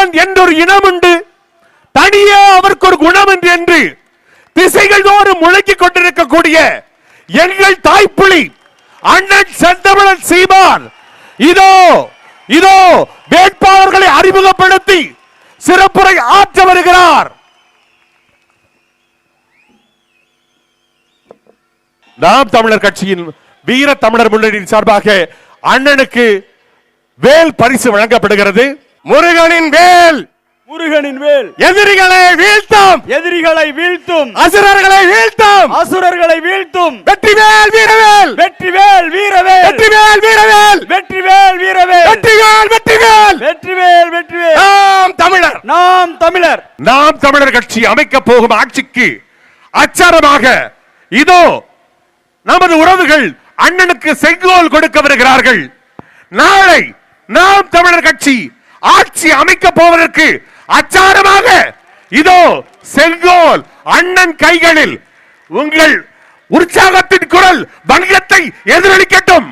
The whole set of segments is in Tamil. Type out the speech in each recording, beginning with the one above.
தமிழன் என்றொரு இனம் உண்டு, தனியே அவருக்கு ஒரு குணம் என்று திசைகள் தோறும் முழங்கிக் கொண்டிருக்கக்கூடிய எங்கள் தாய்ப்புலி அண்ணன் செந்தமிழன் சீமான் இதோ இதோ வேட்பாளர்களை அறிமுகப்படுத்தி சிறப்புரை ஆற்ற வருகிறார். நாம் தமிழர் கட்சியின் வீர தமிழர் முன்னணியின் சார்பாக அண்ணனுக்கு வேல் பரிசு வழங்கப்படுகிறது. முருகனின் வேல், முருகனின் வேல், எதிரிகளை வீழ்த்தும், எதிரிகளை வீழ்த்தும், அசுரர்களை வீழ்த்தும், அசுரர்களை வீழ்த்தும், வெற்றிவேல் வீரவேல், வெற்றிவேல் வீரவேல், வெற்றிவேல் வீரவேல், வெற்றிவேல் வீரவேல், வெற்றிவேல் வெற்றிவேல், வெற்றிவேல் வெற்றிவேல். நாம் தமிழர், நாம் தமிழர், நாம் தமிழர் கட்சி அமைக்க போகும் ஆட்சிக்கு அச்சாரமாக இதோ நமது உறவுகள் அண்ணனுக்கு செங்கோல் கொடுக்க வருகிறார்கள். நாளை நாம் தமிழர் கட்சி ஆட்சி அமைக்க போவதற்கு அச்சாரமாக இதோ செங்கோல் அண்ணன் கைகளில். உங்கள் உற்சாகத்தின் குரல் வணிகத்தை எதிரொலிக்கட்டும்.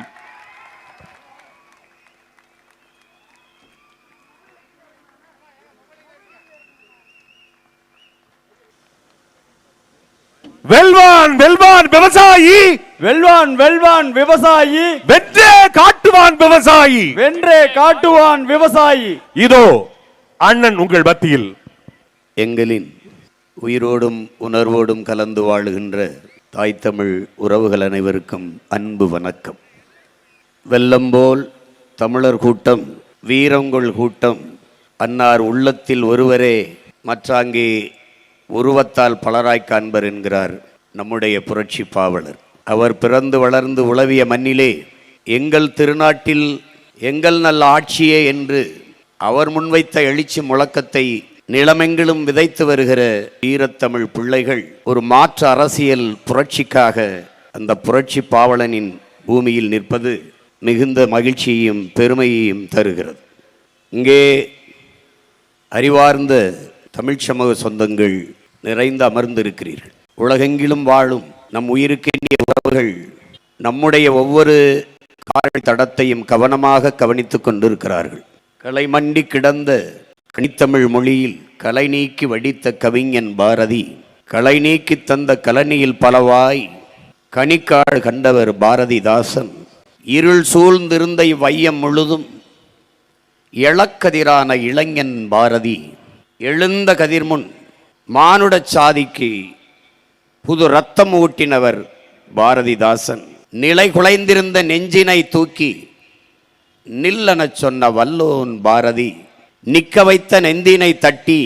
வெல்வான் வெல்வான் விவசாயி, வெல்வான் வெல்வான் விவசாயி, வென்றே காட்டுவான் விவசாயி, வென்றே காட்டுவான் விவசாயி. இதோ அண்ணன் உங்கள் மத்தியில். எங்களின் உயிரோடும் உணர்வோடும் கலந்து வாழுகின்ற தாய் தமிழ் உறவுகள் அனைவருக்கும் அன்பு வணக்கம். வெள்ளம்போல் தமிழர் கூட்டம், வீரங்கொள் கூட்டம், அன்னார் உள்ளத்தில் ஒருவரே மற்றாங்கே உருவத்தால் பலராய் காண்பர் என்கிறார் நம்முடைய புரட்சி பாவலர். அவர் பிறந்து வளர்ந்து உளவிய மண்ணிலே எங்கள் திருநாட்டில் எங்கள் நல்ல ஆட்சியே என்று அவர் முன்வைத்த எழுச்சி முழக்கத்தை நிலமெங்கிலும் விதைத்து வருகிற வீரத்தமிழ் பிள்ளைகள் ஒரு மாற்று அரசியல் புரட்சிக்காக அந்த புரட்சி பாவலனின் பூமியில் நிற்பது மிகுந்த மகிழ்ச்சியையும் பெருமையையும் தருகிறது. இங்கே அறிவார்ந்த தமிழ் சமூக சொந்தங்கள் நிறைந்து அமர்ந்திருக்கிறீர்கள். உலகெங்கிலும் வாழும் நம் உயிருக்கெண்ணிய உறவுகள் நம்முடைய ஒவ்வொரு கால் தடத்தையும் கவனமாக கவனித்துக் கொண்டிருக்கிறார்கள். கலைமண்டி கிடந்த கனித்தமிழ் மொழியில் கலை நீக்கி வடித்த கவிஞன் பாரதி, கலை நீக்கி தந்த கலனியில் பலவாய் கனிக்காள் கண்டவர் பாரதிதாசன், இருள் சூழ்ந்திருந்த இவ்வையம் முழுதும் எழக்கதிரான இளைஞன் பாரதி, எழுந்த கதிர்முன் மானுட சாதிக்கு புது ரத்தம் ஊட்டினவர் பாரதிதாசன், நிலை குலைந்திருந்த நெஞ்சினை தூக்கி நில்லெனச் சொன்ன வல்லோன் பாரதி, நிற்க வைத்த நெந்தினை தட்டி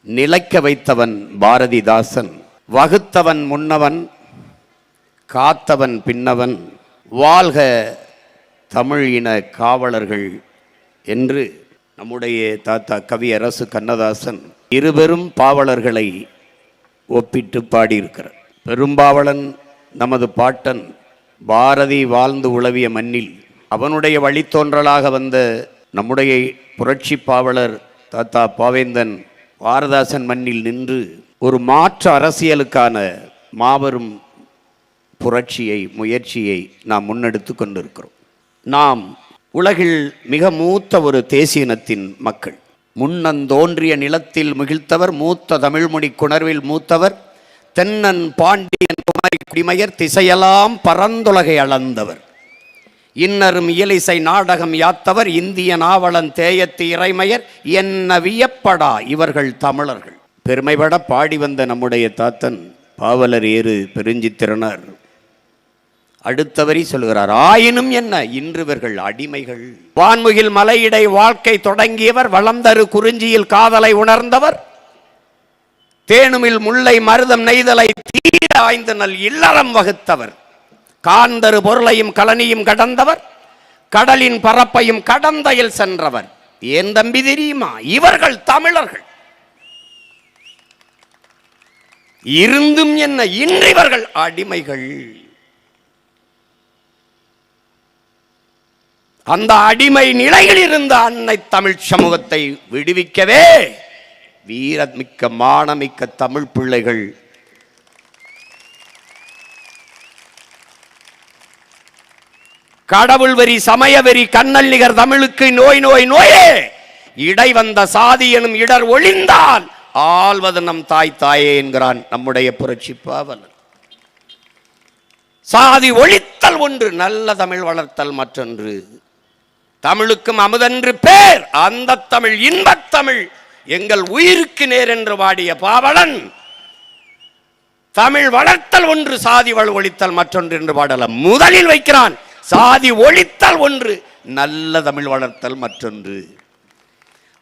நிலைக்க வைத்தவன் பாரதிதாசன், வகுத்தவன் முன்னவன் காத்தவன் பின்னவன், வாழ்க தமிழ் இன காவலர்கள் என்று நம்முடைய தாத்தா கவியரசு கண்ணதாசன் இருபெரும் பாவலர்களை ஒப்பிட்டு பாடியிருக்கிறார். பெரும்பாவலன் நமது பாட்டன் பாரதி வாழ்ந்து உளவிய மண்ணில் அவனுடைய வழித்தோன்றலாக வந்த நம்முடைய புரட்சி பாவலர் தாத்தா பாவேந்தன் பாரதாசன் மண்ணில் நின்று ஒரு மாற்று அரசியலுக்கான மாபெரும் புரட்சியை முயற்சியை நாம் முன்னெடுத்து கொண்டிருக்கிறோம். நாம் உலகில் மிக மூத்த ஒரு தேசியனத்தின் மக்கள். முன்னந்தோன்றிய நிலத்தில் மிகிழ்த்தவர், மூத்த தமிழ்மொழி குணர்வில் மூத்தவர், தென்னன் பாண்டியன் குமரி குடிமையர், திசையெல்லாம் பரந்துலகை அளந்தவர், இன்னரும் இயலிசை நாடகம் யாத்தவர், இந்திய நாவலன் தேயத்து இறைமையர், என்ன வியப்படா இவர்கள் தமிழர்கள். பெருமைபட பாடி வந்த நம்முடைய தாத்தன் பாவலர் ஏறு பெருஞ்சித்திரனார் அடுத்த வரி சொல்கிறார், ஆயினும் என்ன இன்று இவர்கள் அடிமைகள். வான்முகில் மலையிடை வாழ்க்கை தொடங்கியவர், வளர்ந்தரு குறிஞ்சியில் காதலை உணர்ந்தவர், தேனுமில் முல்லை மருதம் நெய்தலை தீர ஆய்ந்து நல் இல்லறம் வகுத்தவர், காந்தரு பொருளையும் கலனியும் கடந்தவர், கடலின் பரப்பையும் கடந்தையில் சென்றவர். ஏன் தம்பி தெரியுமா, இவர்கள் தமிழர்கள். இருந்தும் என்ன இன்று இவர்கள் அடிமைகள். அந்த அடிமை நிலையில் இருந்த அன்னை தமிழ் சமூகத்தை விடுவிக்கவே வீரமிக்க மானமிக்க தமிழ் பிள்ளைகள் கடவுள் வெறி, சமய வெறி, கண்ணல் நிகர் தமிழுக்கு நோய் நோய் நோயே இடை வந்த சாதி எனும் இடர் ஒளிந்தால் ஆள்வது நம் தாய் தாயே என்கிறான் நம்முடைய புரட்சி பாவலர். சாதி ஒழித்தல் ஒன்று, நல்ல தமிழ் வளர்த்தல் மற்றொன்று. தமிழுக்கும் அமுதென்று பேர், அந்த தமிழ் இன்பத் தமிழ் எங்கள் உயிருக்கு நேர் என்று வாடிய பாவலன் தமிழ் வளர்த்தல் ஒன்று, சாதி ஒழித்தல் மற்றொன்று என்று பாடல முதலில் வைக்கிறான். சாதி ஒழித்தல் ஒன்று, நல்ல தமிழ் வளர்த்தல் மற்றொன்று.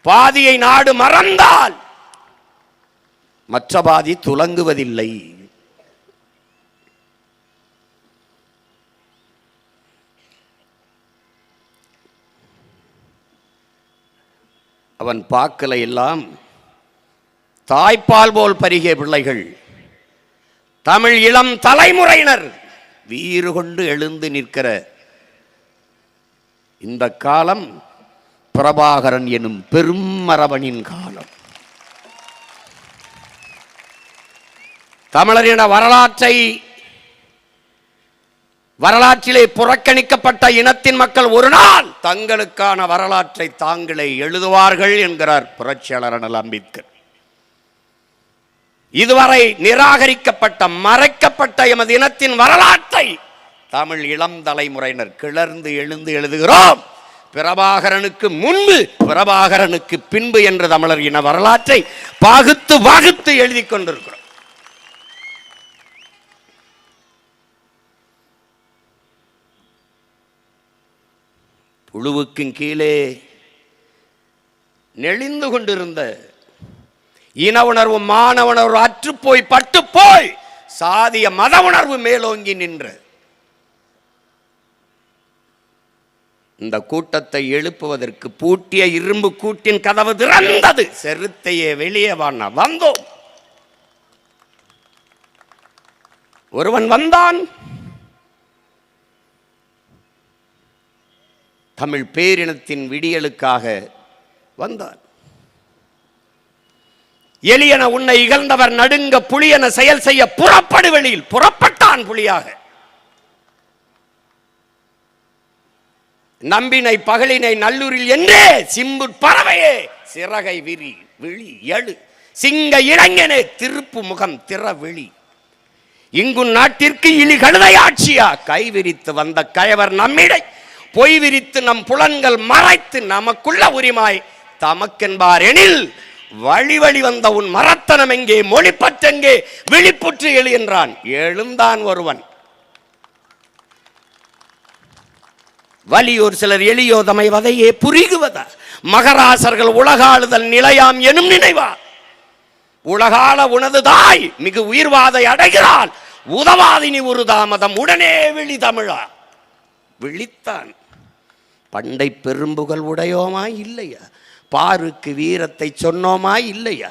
பாதியை நாடு மறந்தால் மற்ற பாதி துலங்குவதில்லை. அவன் பாக்கல எல்லாம் தாய்ப்பால் போல் பருகிய பிள்ளைகள். தமிழ் இளம் தலைமுறையினர் வீறு கொண்டு எழுந்து நிற்கிற இந்த காலம் பிரபாகரன் எனும் பெரும் மரபனின் காலம். தமிழரின வரலாற்றிலே புறக்கணிக்கப்பட்ட இனத்தின் மக்கள் ஒரு நாள் தங்களுக்கான வரலாற்றை தாங்களே எழுதுவார்கள் என்கிறார் புரட்சியாளர் அண்ணல் அம்பேத்கர். இதுவரை நிராகரிக்கப்பட்ட மறைக்கப்பட்ட எமது இனத்தின் வரலாற்றை தமிழ் இளம் தலைமுறையினர் கிளர்ந்து எழுந்து எழுதுகிறோம். பிரபாகரனுக்கு முன்பு, பிரபாகரனுக்கு பின்பு என்ற தமிழர் இன வரலாற்றை பகுத்து வகுத்து எழுதி கொண்டிருக்கிறோம். புழுவுக்கும் கீழே நெளிந்து கொண்டிருந்த இன உணர்வு மான உணர்வு அற்றுப்போய் பட்டுப்போய் சாதிய மத உணர்வு மேலோங்கி நின்ற இந்த கூட்டத்தை எழுப்புவதற்கு பூட்டிய இரும்பு கூட்டின் கதவு திறந்தது. செருத்தையே வெளியே வந்தோம். ஒருவன் வந்தான். தமிழ் பேரினத்தின் விடியலுக்காக வந்தான். எளியன உன்னை இகழ்ந்தவர் நடுங்க புலியன செயல் செய்ய புறப்படு வெளியில். புறப்பட்டான் புலியாக. நம்பினை பகலினை நல்லூரில் என்றே சிம்பு பறவையே சிறகை விரி விழி எழு சிங்க இளைஞனே திருப்பு முகம் திற விழி இங்கு நாட்டிற்கு இலி கழுதை ஆட்சியா கைவிரித்து வந்த கயவர் நம்மிடை பொய் விரித்து நம் புலன்கள் மறைத்து நமக்குள்ள உரிமாய் தமக்கென்பார் எனில் வழி வழி வந்த உன் மரத்தனம் எங்கே மொழிப்பற்றெங்கே விழிப்புற்று எழு என்றான். எழுந்தான் ஒருவன். வலியோர் சிலர் எளியோதமை வதையே புரிகுவதா மகராசர்கள் உலகாளுதல் நிலையாம் எனும் நினைவா உலகாள உனது தாய் மிகு உயிர்வாதை அடைகிறாள் உதவாதினி ஒரு தாமதம் உடனே விழி தமிழா. விழித்தான். பண்டை பெரும்புகள் உடையோமா இல்லையா? பாருக்கு வீரத்தை சொன்னோமா இல்லையா?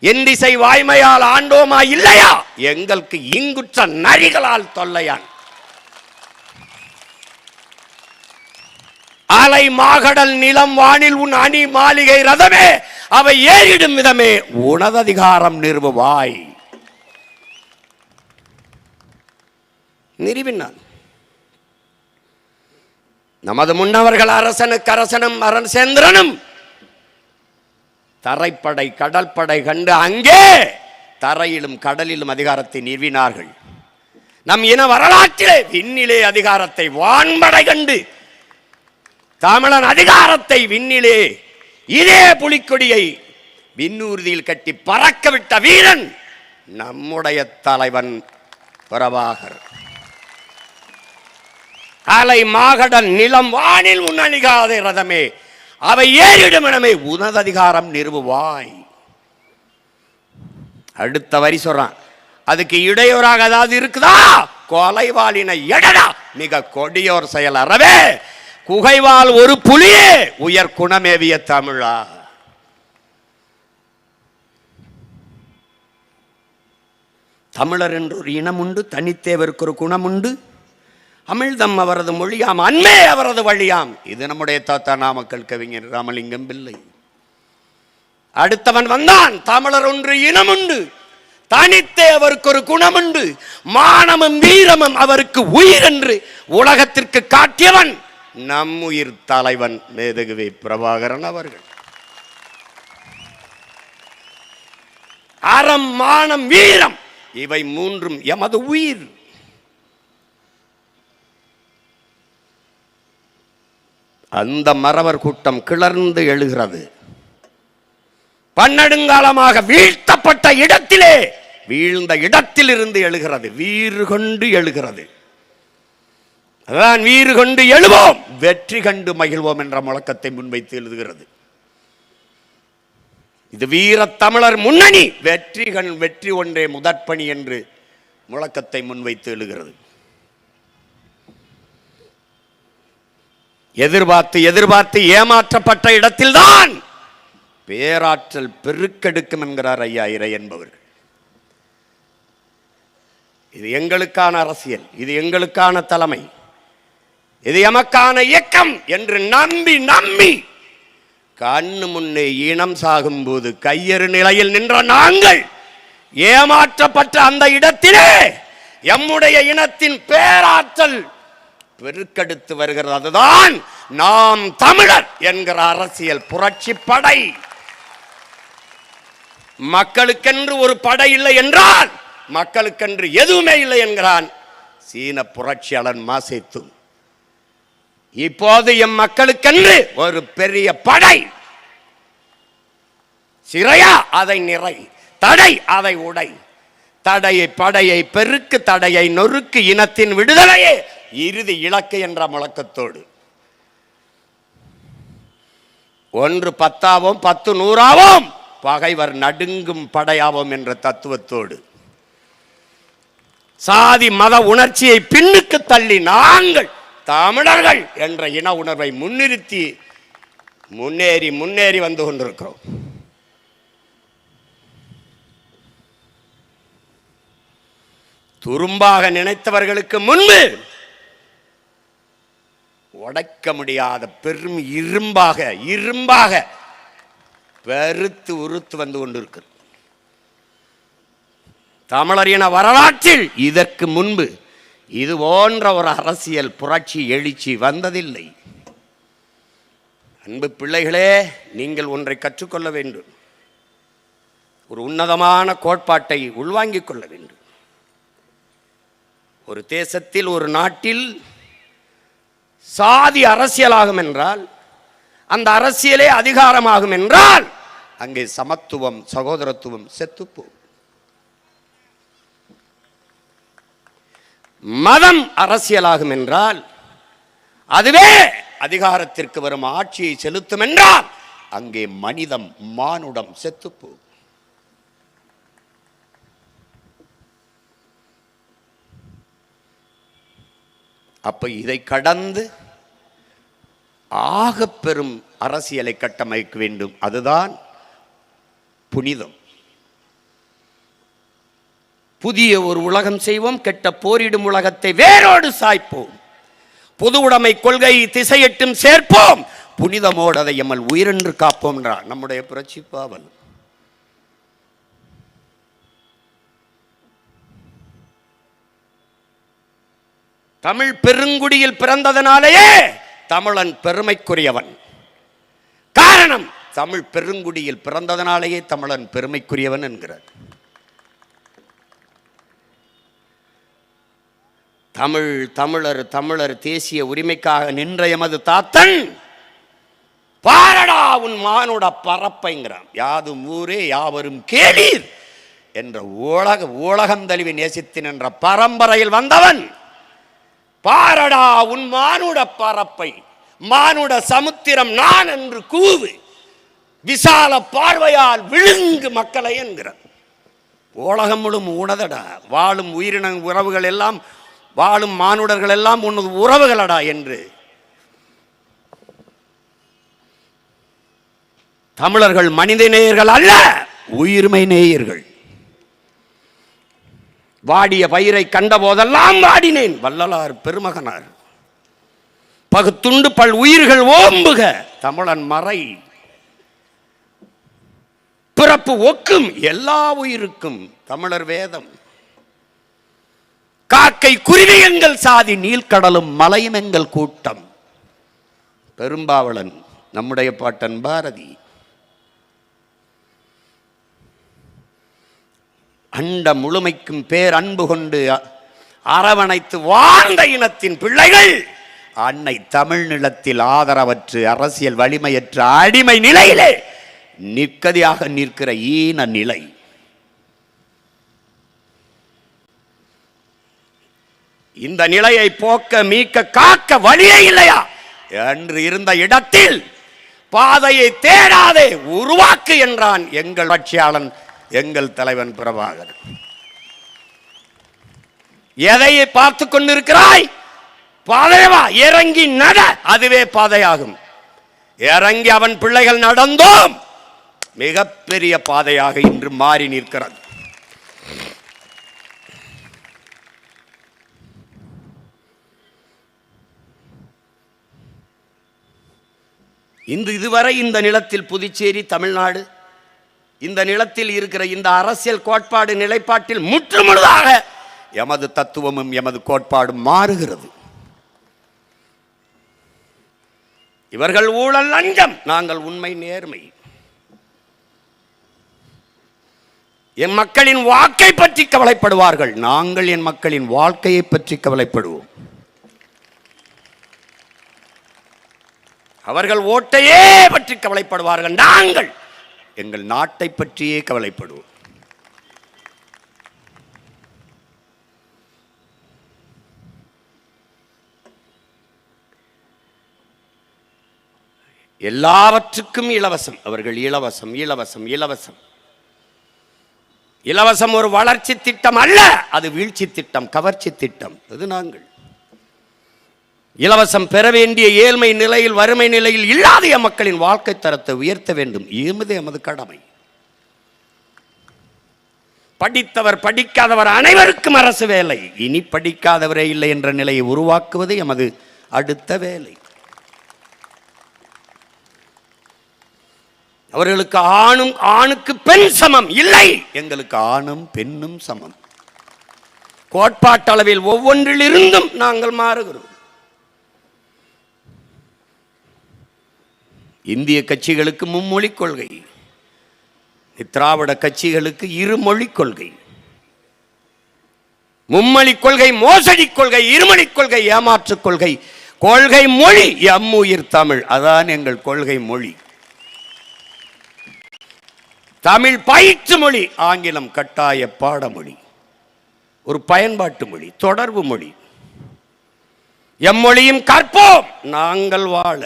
என் திசை வாய்மையால் ஆண்டோமா இல்லையா? எங்களுக்கு இங்குற்ற நரிகளால் தொல்லையான். அலை மாகடல் நிலம் வானில் உன் அணி மாளிகை ரதமே அவை ஏறிடும் விதமே உனததிகாரம் நிறுவுவாய். நிறுவினான். நமது முன்னவர்கள் அரசனுக்கு அரசனும் அரசேந்திரனும் தரைப்படை கடற்படை கண்டு அங்கே தரையிலும் கடலிலும் அதிகாரத்தை நிறுவினார்கள். நம் இன வரலாற்றிலே விண்ணிலே அதிகாரத்தை வான்படை கண்டு தமிழன் அதிகாரத்தை விண்ணிலே இதே புலிக்கொடியை விண்ணூர்தியில் கட்டி பறக்க விட்ட வீரன் நம்முடைய தலைவன் பிரபாகர். அலை மாகடல் நிலம் வானில் உன்னணிகாத ரதமே அவை ஏறிடும் இடமே உனது அதிகாரம் நிறுவுவாய். அடுத்த வரி சொல்றான். அதுக்கு இடையூறாக ஏதாவது இருக்குதா? கொலைவாளினை எடடா மிக கொடியோர் செயல் அறவே குகைவால் ஒரு புலியே உயர் குணமேவிய தமிழா. தமிழர் என்று ஒரு இனம் உண்டு, தனித்தேவருக்கு ஒரு குணம் உண்டு. அமிழ்தம் அவரது மொழியாம் அன்மே அவரது வழியாம். இது நம்முடைய தாத்தா நாமக்கல் கவிஞர் ராமலிங்கம் பிள்ளை. அடுத்தவன் வந்தான். தமிழர் ஒன்று இனம் உண்டு, தனித்தே அவருக்கு ஒரு குணம் உண்டு, மானமும் வீரமும் அவருக்கு உயிர் என்று உலகத்திற்கு காட்டியவன் நம் உயிர் தலைவன் மேதகுவே பிரபாகரன் அவர்கள். அறம், மானம், வீரம் இவை மூன்றும் எமது உயிர். அந்த மறவர் கூட்டம் கிளர்ந்து எழுகிறது. பன்னெடுங்காலமாக வீழ்த்தப்பட்ட இடத்திலே வீழ்ந்த இடத்தில் இருந்து எழுகிறது. வீறு கொண்டு எழுகிறது. அதான் வீறு கொண்டு எழுவோம், வெற்றி கண்டு மகிழ்வோம் என்ற முழக்கத்தை முன்வைத்து எழுதுகிறது. இது வீர தமிழர் முன்னணி வெற்றி ஒன்றே முதற்பணி என்று முழக்கத்தை முன்வைத்து எழுகிறது. எதிர்பார்த்து எதிர்பார்த்து ஏமாற்றப்பட்ட இடத்தில்தான் பேராற்றல் பெருக்கெடுக்கும் என்கிறார் ஐயா இறை என்பவர்கள். இது எங்களுக்கான அரசியல், இது எங்களுக்கான தலைமை, இது எமக்கான இயக்கம் என்று நம்பி நம்பி கண்ணு முன்னே இனம் சாகும் போது கையறு நிலையில் நின்ற நாங்கள் ஏமாற்றப்பட்ட அந்த இடத்திலே எம்முடைய இனத்தின் பேராற்றல் பெருக்கெடுத்து வருகிறது. அதுதான் நாம் தமிழர் என்கிற அரசியல் புரட்சி படை. மக்களுக்கென்று ஒரு படை இல்லை என்றால் மக்களுக்கென்று எதுவுமே இல்லை என்கிறான் சீன புரட்சியாளன் மாசேத்து. இப்போது எம் மக்களுக்கென்று ஒரு பெரிய படை. சிறையா அதை நிறை, தடை அதை உடை, தடையை படையை பெருக்கு, தடையை நொறுக்கு, இனத்தின் விடுதலையே இறுதி இலக்கு என்ற முழக்கத்தோடு 1 10 10 100 பகைவர் நடுங்கும் படையாவோம் என்ற தத்துவத்தோடு சாதி மத உணர்ச்சியை பின்னுக்கு தள்ளி நாங்கள் தமிழர்கள் என்ற இன உணர்வை முன்னிறுத்தி முன்னேறி வந்து கொண்டிருக்கிறோம். துரும்பாக நினைத்தவர்களுக்கு முன்பு உடைக்க முடியாத பெரும் இரும்பாக பெருத்து உறுத்து வந்து கொண்டிருக்கிறது. தமிழரின வரலாற்றில் இதற்கு முன்பு இது போன்ற ஒரு அரசியல் புரட்சி எழுச்சி வந்ததில்லை. அன்பு பிள்ளைகளே, நீங்கள் ஒன்றை கற்றுக்கொள்ள வேண்டும். ஒரு உன்னதமான கோட்பாட்டை உள்வாங்கிக் கொள்ள வேண்டும். ஒரு தேசத்தில், ஒரு நாட்டில் சாதி அரசியலாகும் என்றால், அந்த அரசியலே அதிகாரமாகும் என்றால் அங்கே சமத்துவம், சகோதரத்துவம் செத்துப்போம். மதம் அரசியலாகும் என்றால், அதுவே அதிகாரத்திற்கு வரும் ஆட்சியை செலுத்தும் என்றால் அங்கே மனிதம், மானுடம் செத்துப்போம். அப்ப இதை கடந்து ஆக பெரும் அரசியலை கட்டமைக்க வேண்டும். அதுதான் புனிதம். புதிய ஒரு உலகம் செய்வோம், கெட்ட போரிடும் உலகத்தை வேரோடு சாய்ப்போம், பொது உடைமை கொள்கை திசையெட்டும் சேர்ப்போம், புனிதமோடு அதை எம்மல் உயிரென்று காப்போம் என்றார் நம்முடைய புரட்சி பாவல். தமிழ் பெருங்குடியில் பிறந்ததனாலேயே தமிழன் பெருமைக்குரியவன். காரணம், தமிழ் பெருங்குடியில் பிறந்ததனாலேயே தமிழன் பெருமைக்குரியவன் என்கிறார். தமிழர் தேசிய உரிமைக்காக நின்ற எமது தாத்தன் பாரடா உன் மானுட பரப்பைங்கிறான். யாதும் ஊரே யாவரும் கேளீர் என்ற உலகம் தழுவி நேசித்து நின்ற பரம்பரையில் வந்தவன். பாரடா உன் மானுட பரப்பை, மானுட சமுத்திரம் நான் என்று கூவு, விசால பார்வையால் விழுங்கு மக்களை என்கிறான். உலகம் முழுவதும் உணதடா, வாழும் உயிரின உறவுகள் எல்லாம், வாழும் மானுடர்கள் எல்லாம் உனது உறவுகளடா என்று தமிழர்கள் மனித நேயர்கள் அல்ல, உயிர்மை நேயர்கள். வாடிய பயிரை கண்ட போதெல்லாம் வாடினேன் வள்ளலார் பெருமகனார். பகுத்துண்டு பல் உயிர்கள் ஓம்புக தமிழன் மறை, பிறப்பு ஒக்கும் எல்லா உயிருக்கும் தமிழர் வேதம். காக்கை குருவி எங்கள் சாதி, நீல்கடலும் மலையும் எங்கள் கூட்டம். பெரும்பாவளன் நம்முடைய பாட்டன் பாரதி. அண்ட முழுமைக்கும் பேரன்பு கொண்டு அரவணைத்து வாழ்ந்த இனத்தின் பிள்ளைகள் அன்னை தமிழ் நிலத்தில் ஆதரவற்று அரசியல் வலிமையற்ற அடிமை நிலையிலே நிற்கதியாக நிற்கிற ஈன நிலை. இந்த நிலையை போக்க மீட்க காக்க வழியே இல்லையா என்று இருந்த இடத்தில் பாதையை தேடாதே உருவாக்கு என்றான் எங்கள் கட்சியாளன், எங்கள் தலைவன் பிரபாகரன். எதை பார்த்து கொண்டிருக்கிறாய்? பாதைவா, இறங்கி நட, அதுவே பாதையாகும். இறங்கி அவன் பிள்ளைகள் நடந்தோம், மிகப்பெரிய பாதையாக இன்று மாறி நிற்கிறது. இதுவரை இந்த நிலத்தில் புதுச்சேரி, தமிழ்நாடு, இந்த நிலத்தில் இருக்கிற இந்த அரசியல் கோட்பாடு நிலைப்பாட்டில் முற்றுமுழுதாக எமது தத்துவமும் எமது கோட்பாடும் மாறுகிறது. இவர்கள் ஊழல் லஞ்சம், நாங்கள் உண்மை நேர்மை. என் மக்களின் வாக்கை பற்றி கவலைப்படுவார்கள், நாங்கள் என் மக்களின் வாழ்க்கையை பற்றி கவலைப்படுவோம். அவர்கள் ஓட்டையே பற்றி கவலைப்படுவார்கள், நாங்கள் எங்கள் நாட்டை பற்றியே கவலைப்படுவோம். எல்லாவற்றுக்கும் இலவசம், அவர்கள் இலவசம் இலவசம் இலவசம். இலவசம் ஒரு வளர்ச்சி திட்டம் அல்ல, அது வீழ்ச்சி திட்டம், கவர்ச்சி திட்டம். அது நாங்கள் இலவசம் பெற வேண்டிய ஏழ்மை நிலையில், வறுமை நிலையில் இல்லாத மக்களின் வாழ்க்கை தரத்தை உயர்த்த வேண்டும், எமது கடமை. படித்தவர் படிக்காதவர் அனைவருக்கும் அரசு வேலை, இனி படிக்காதவரே இல்லை என்ற நிலையை உருவாக்குவது எமது அடுத்த வேலை. அவர்களுக்கு ஆணுக்கு பெண் சமம் இல்லை, எங்களுக்கு ஆணும் பெண்ணும் சமம். கோட்பாட்டளவில் ஒவ்வொன்றிலிருந்தும் நாங்கள் மாறுகிறோம். இந்திய கட்சிகளுக்கு மும்மொழி கொள்கை, திராவிட கட்சிகளுக்கு இருமொழி கொள்கை. மும்மொழி கொள்கை மோசடி கொள்கை, இருமொழி கொள்கை ஏமாற்று கொள்கை. கொள்கை மொழி எம்முயிர் தமிழ், அதான் எங்கள் கொள்கை மொழி. தமிழ் பயிற்று மொழி, ஆங்கிலம் கட்டாய பாடமொழி, ஒரு பயன்பாட்டு மொழி, தொடர்பு மொழி. எம்மொழியும் கற்போம், நாங்கள் வாழ.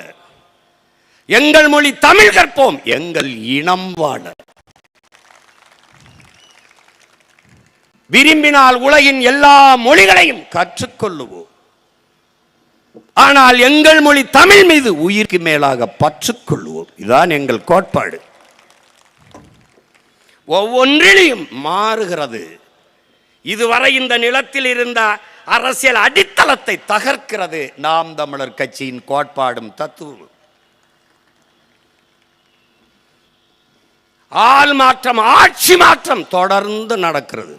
எங்கள் மொழி தமிழ் கற்போம், எங்கள் இனம் வாழ. விரும்பினால் உலகின் எல்லா மொழிகளையும் கற்றுக்கொள்ளுவோம். ஆனால் எங்கள் மொழி தமிழ் மீது உயிருக்கு மேலாக பற்றுக்கொள்வோம். இதுதான் எங்கள் கோட்பாடு. ஒவ்வொன்றிலையும் மாறுகிறது. இதுவரை இந்த நிலத்தில் இருந்த அரசியல் அடித்தளத்தை தகர்க்கிறது நாம் தமிழர் கட்சியின் கோட்பாடும் தத்துவம். ஆள் மாற்றம், ஆட்சி மாற்றம் தொடர்ந்து நடக்கிறது.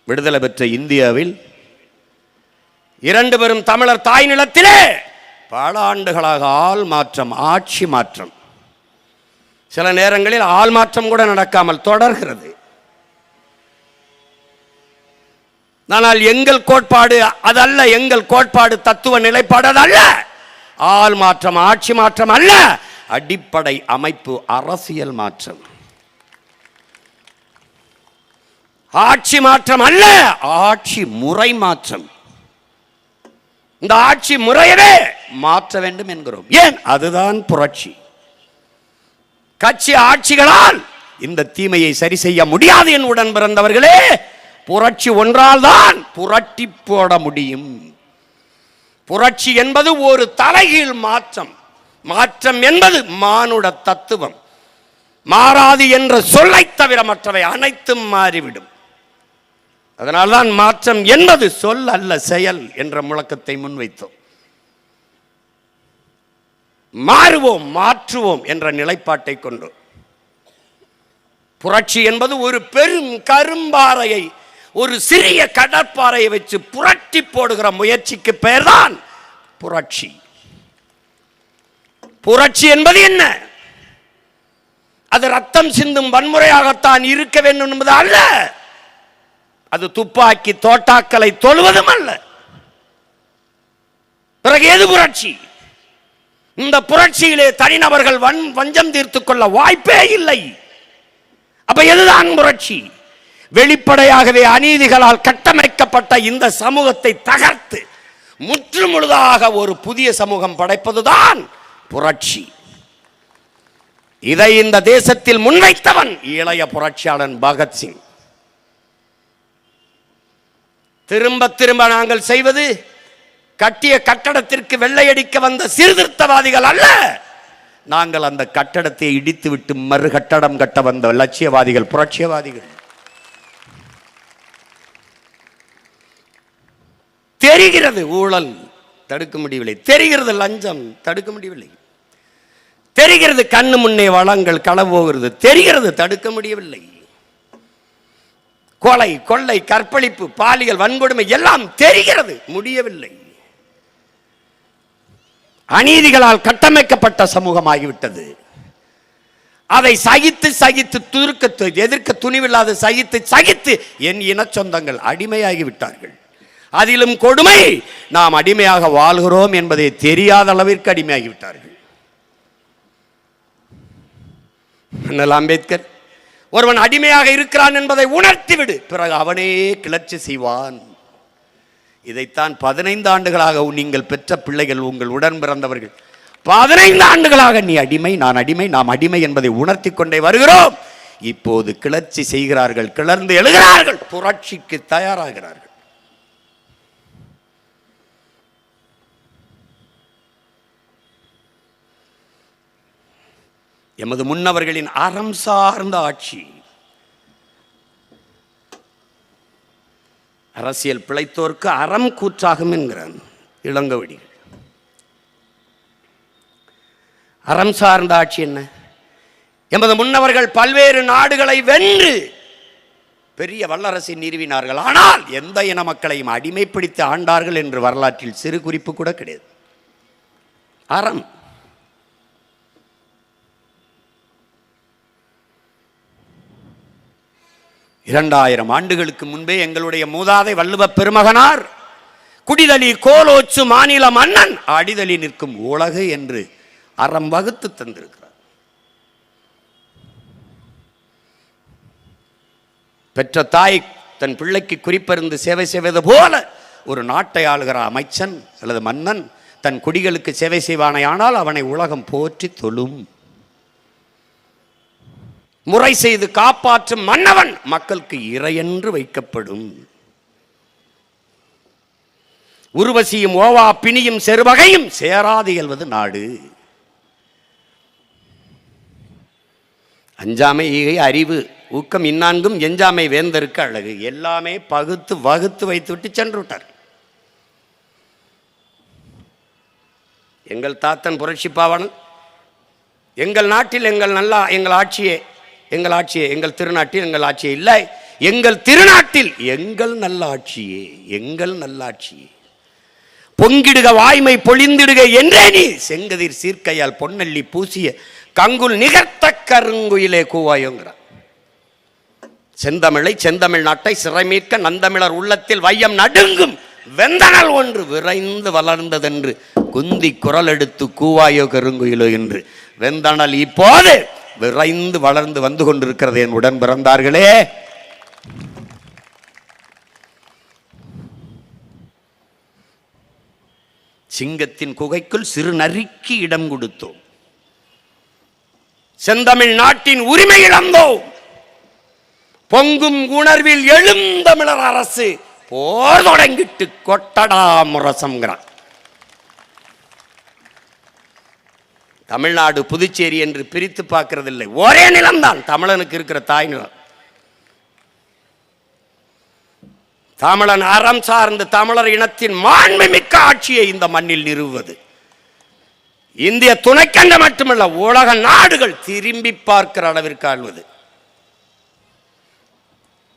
விடுதலை பெற்ற இந்தியாவில் இரண்டு பெரும் தமிழர் தாய் நிலத்திலே பல ஆண்டுகளாக ஆள் மாற்றம், ஆட்சி மாற்றம், சில நேரங்களில் ஆள் மாற்றம் கூட நடக்காமல் தொடர்கிறது. ஆனால் எங்கள் கோட்பாடு அதல்ல, எங்கள் கோட்பாடு தத்துவ நிலைப்பாடு அதல்ல. ஆள் மாற்றம், ஆட்சி மாற்றம் அல்ல, அடிப்படை அமைப்பு அரசியல் மாற்றம். ஆட்சி மாற்றம் அல்ல, ஆட்சி முறை மாற்றம். இந்த ஆட்சி முறையவே மாற்ற வேண்டும் என்கிறோம். ஏன்? அதுதான் புரட்சி. கட்சி ஆட்சிகளால் இந்த தீமையை சரி செய்ய முடியாது. என் உடன் பிறந்தவர்களே, புரட்சி ஒன்றால் தான் புரட்டி போட முடியும். புரட்சி என்பது ஒரு தலைகீழ் மாற்றம். மாற்றம் என்பது மானுட தத்துவம். மாறாது என்ற சொல்லை தவிர மற்றவை அனைத்தும் மாறிவிடும். அதனால்தான் மாற்றம் என்பது சொல் அல்ல, செயல் என்ற முழக்கத்தை முன்வைத்தோம். மாறுவோம், மாற்றுவோம் என்ற நிலைப்பாட்டை கொண்டோம். புரட்சி என்பது ஒரு பெரும் கரும்பாறையை, ஒரு சிறிய கடற்பாறையை வச்சு புரட்டி போடுகிற முயற்சிக்கு பெயர்தான் புரட்சி. புரட்சி என்பது என்ன? அது ரத்தம் சிந்தும் வன்முறையாகத்தான் இருக்க வேண்டும் என்பது அல்ல. அது துப்பாக்கி தோட்டாக்களை தொழுவதும் அல்ல. பிறகு எது புரட்சி? இந்த புரட்சியிலே தனிநபர்கள் வஞ்சம் தீர்த்துக் கொள்ள வாய்ப்பே இல்லை. அப்ப எதுதான் புரட்சி? வெளிப்படையாகவே அநீதிகளால் கட்டமைக்கப்பட்ட இந்த சமூகத்தை தகர்த்து முற்றுமுழுதாக ஒரு புதிய சமூகம் படைப்பதுதான் புரட்சி. இதை இந்த தேசத்தில் முன்வைத்தவன் இளைய புரட்சியாளன் பகத்சிங். திரும்ப திரும்ப நாங்கள் செய்வது கட்டிய கட்டடத்திற்கு வெள்ளையடிக்க வந்த சீர்திருத்தவாதிகள் அல்ல. நாங்கள் அந்த கட்டடத்தை இடித்துவிட்டு மறு கட்டடம் கட்ட வந்த லட்சியவாதிகள், புரட்சியவாதிகள். தெரிகிறது ஊழல் தடுக்க முடியவில்லை, தெரிகிறது லஞ்சம் தடுக்க முடியவில்லை, தெரிகிறது கண்ணு முன்னே வளங்கள் களவு போகிறது, தெரிகிறது தடுக்க முடியவில்லை. கொலை, கொள்ளை, கற்பழிப்பு, பாலியல் வன்கொடுமை எல்லாம் தெரிகிறது, முடியவில்லை. அநீதிகளால் கட்டமைக்கப்பட்ட சமூகமாகிவிட்டது. அதை சகித்து சகித்து எதிர்க்க துணிவில்லாத சகித்து சகித்து என் இன சொந்தங்கள் அடிமையாகிவிட்டார்கள். அதிலும் கொடுமை, நாம் அடிமையாக வாழ்கிறோம் என்பதை தெரியாத அளவிற்கு அடிமையாகிவிட்டார்கள். அம்பேத்கர், ஒருவன் அடிமையாக இருக்கிறான் என்பதை உணர்த்திவிடு, பிறகு அவனே கிளர்ச்சி செய்வான். இதைத்தான் 15 ஆண்டுகளாக நீங்கள் பெற்ற பிள்ளைகள், உங்கள் உடன் பிறந்தவர்கள் 15 ஆண்டுகளாக நீ அடிமை, நான் அடிமை, நாம் அடிமை என்பதை உணர்த்தி கொண்டே வருகிறோம். இப்போது கிளர்ச்சி செய்கிறார்கள், கிளர்ந்து எழுகிறார்கள், புரட்சிக்கு தயாராகிறார்கள். எமது முன்னவர்களின் அறம் சார்ந்த ஆட்சி, அரசியல் பிழைத்தோர்க்கு அறம் கூற்றாகும் என்கிறான் இளங்கோவடிகள். அறம் சார்ந்த ஆட்சி என்ன? எமது முன்னவர்கள் பல்வேறு நாடுகளை வென்று பெரிய வல்லரசை நிறுவினார்கள். ஆனால் எந்த இன மக்களையும் அடிமைப்படுத்தி ஆண்டார்கள் என்று வரலாற்றில் சிறு குறிப்பு கூட கிடையாது. அறம். இரண்டாயிரம் ஆண்டுகளுக்கு முன்பே எங்களுடைய மூதாதை வள்ளுவ பெருமகனார் குடிதலி கோலோச்சு மாநில மன்னன் அடிதலி நிற்கும் உலகு என்று அறம் வகுத்து தந்திருக்கிறார். பெற்ற தாய் தன் பிள்ளைக்கு குறிப்பறிந்து சேவை செய்வது போல ஒரு நாட்டை ஆளுகிற அமைச்சன் அல்லது மன்னன் தன் குடிகளுக்கு சேவை செய்வானே, ஆனால் அவனை உலகம் போற்றி தொழும். முறை செய்து காப்பாற்றும் மன்னவன் மக்களுக்கு இறையென்று வைக்கப்படும். உருவசியும் ஓவா பிணியும் செருவகையும் சேராது இயல்வது நாடு. அஞ்சாமை, ஈகை, அறிவு, ஊக்கம் இந்நான்கும் எஞ்சாமை வேந்தருக்கு அழகு. எல்லாமே பகுத்து வகுத்து வைத்து விட்டு சென்று விட்டார். எங்கள் தாத்தன் புரட்சி பாவனன், எங்கள் நாட்டில் எங்கள் ஆட்சியே, எங்கள் திருநாட்டில் எங்கள் ஆட்சியே இல்லை, எங்கள் திருநாட்டில் எங்கள் நல்ல ஆட்சியே, எங்கள் நல்லாட்சியே. பொங்கிடுக வாய்மை பொழிந்திடுக என்றே நீ செங்கதிர் சீர்க்கையால் பொன்னல்லி பூசிய கங்குல் நிகர்த்த கருங்குயிலே கூவாயோங்கிறார். செந்தமிழை, செந்தமிழ் நாட்டை சிறைமீட்க நந்தமிழர் உள்ளத்தில் வையம் நடுங்கும் வெந்தனல் ஒன்று விரைந்து வளர்ந்ததென்று குந்தி குரல் எடுத்து கூவாயோ கருங்குயிலோ என்று வெந்தனல் இப்போது விரைந்து வளர்ந்து வந்து கொண்டிருக்கிறது. என் உடன் பிறந்தார்களே, சிங்கத்தின் குகைக்குள் சிறு நரிக்கு இடம் கொடுத்தோம். செந்தமிழ் நாட்டின் உரிமை இழந்தோம். பொங்கும் உணர்வில் எழுந்தமிழர் அரசு போர் தொடங்கிட்டு கொட்டடா முரசம்ங்கிறான். தமிழ்நாடு புதுச்சேரி என்று பிரித்து பார்க்கறதில்லை, ஒரே நிலம்தான் தமிழனுக்கு இருக்கிற தாய் நிலம். தமிழன் அறம் சார்ந்து தமிழர் இனத்தின் மாண்புமிக்க ஆட்சியை இந்த மண்ணில் நிறுவுவது இந்திய துணைக்கண்ட மட்டுமல்ல உலக நாடுகள் திரும்பி பார்க்கிற அளவிற்கு ஆள்வது.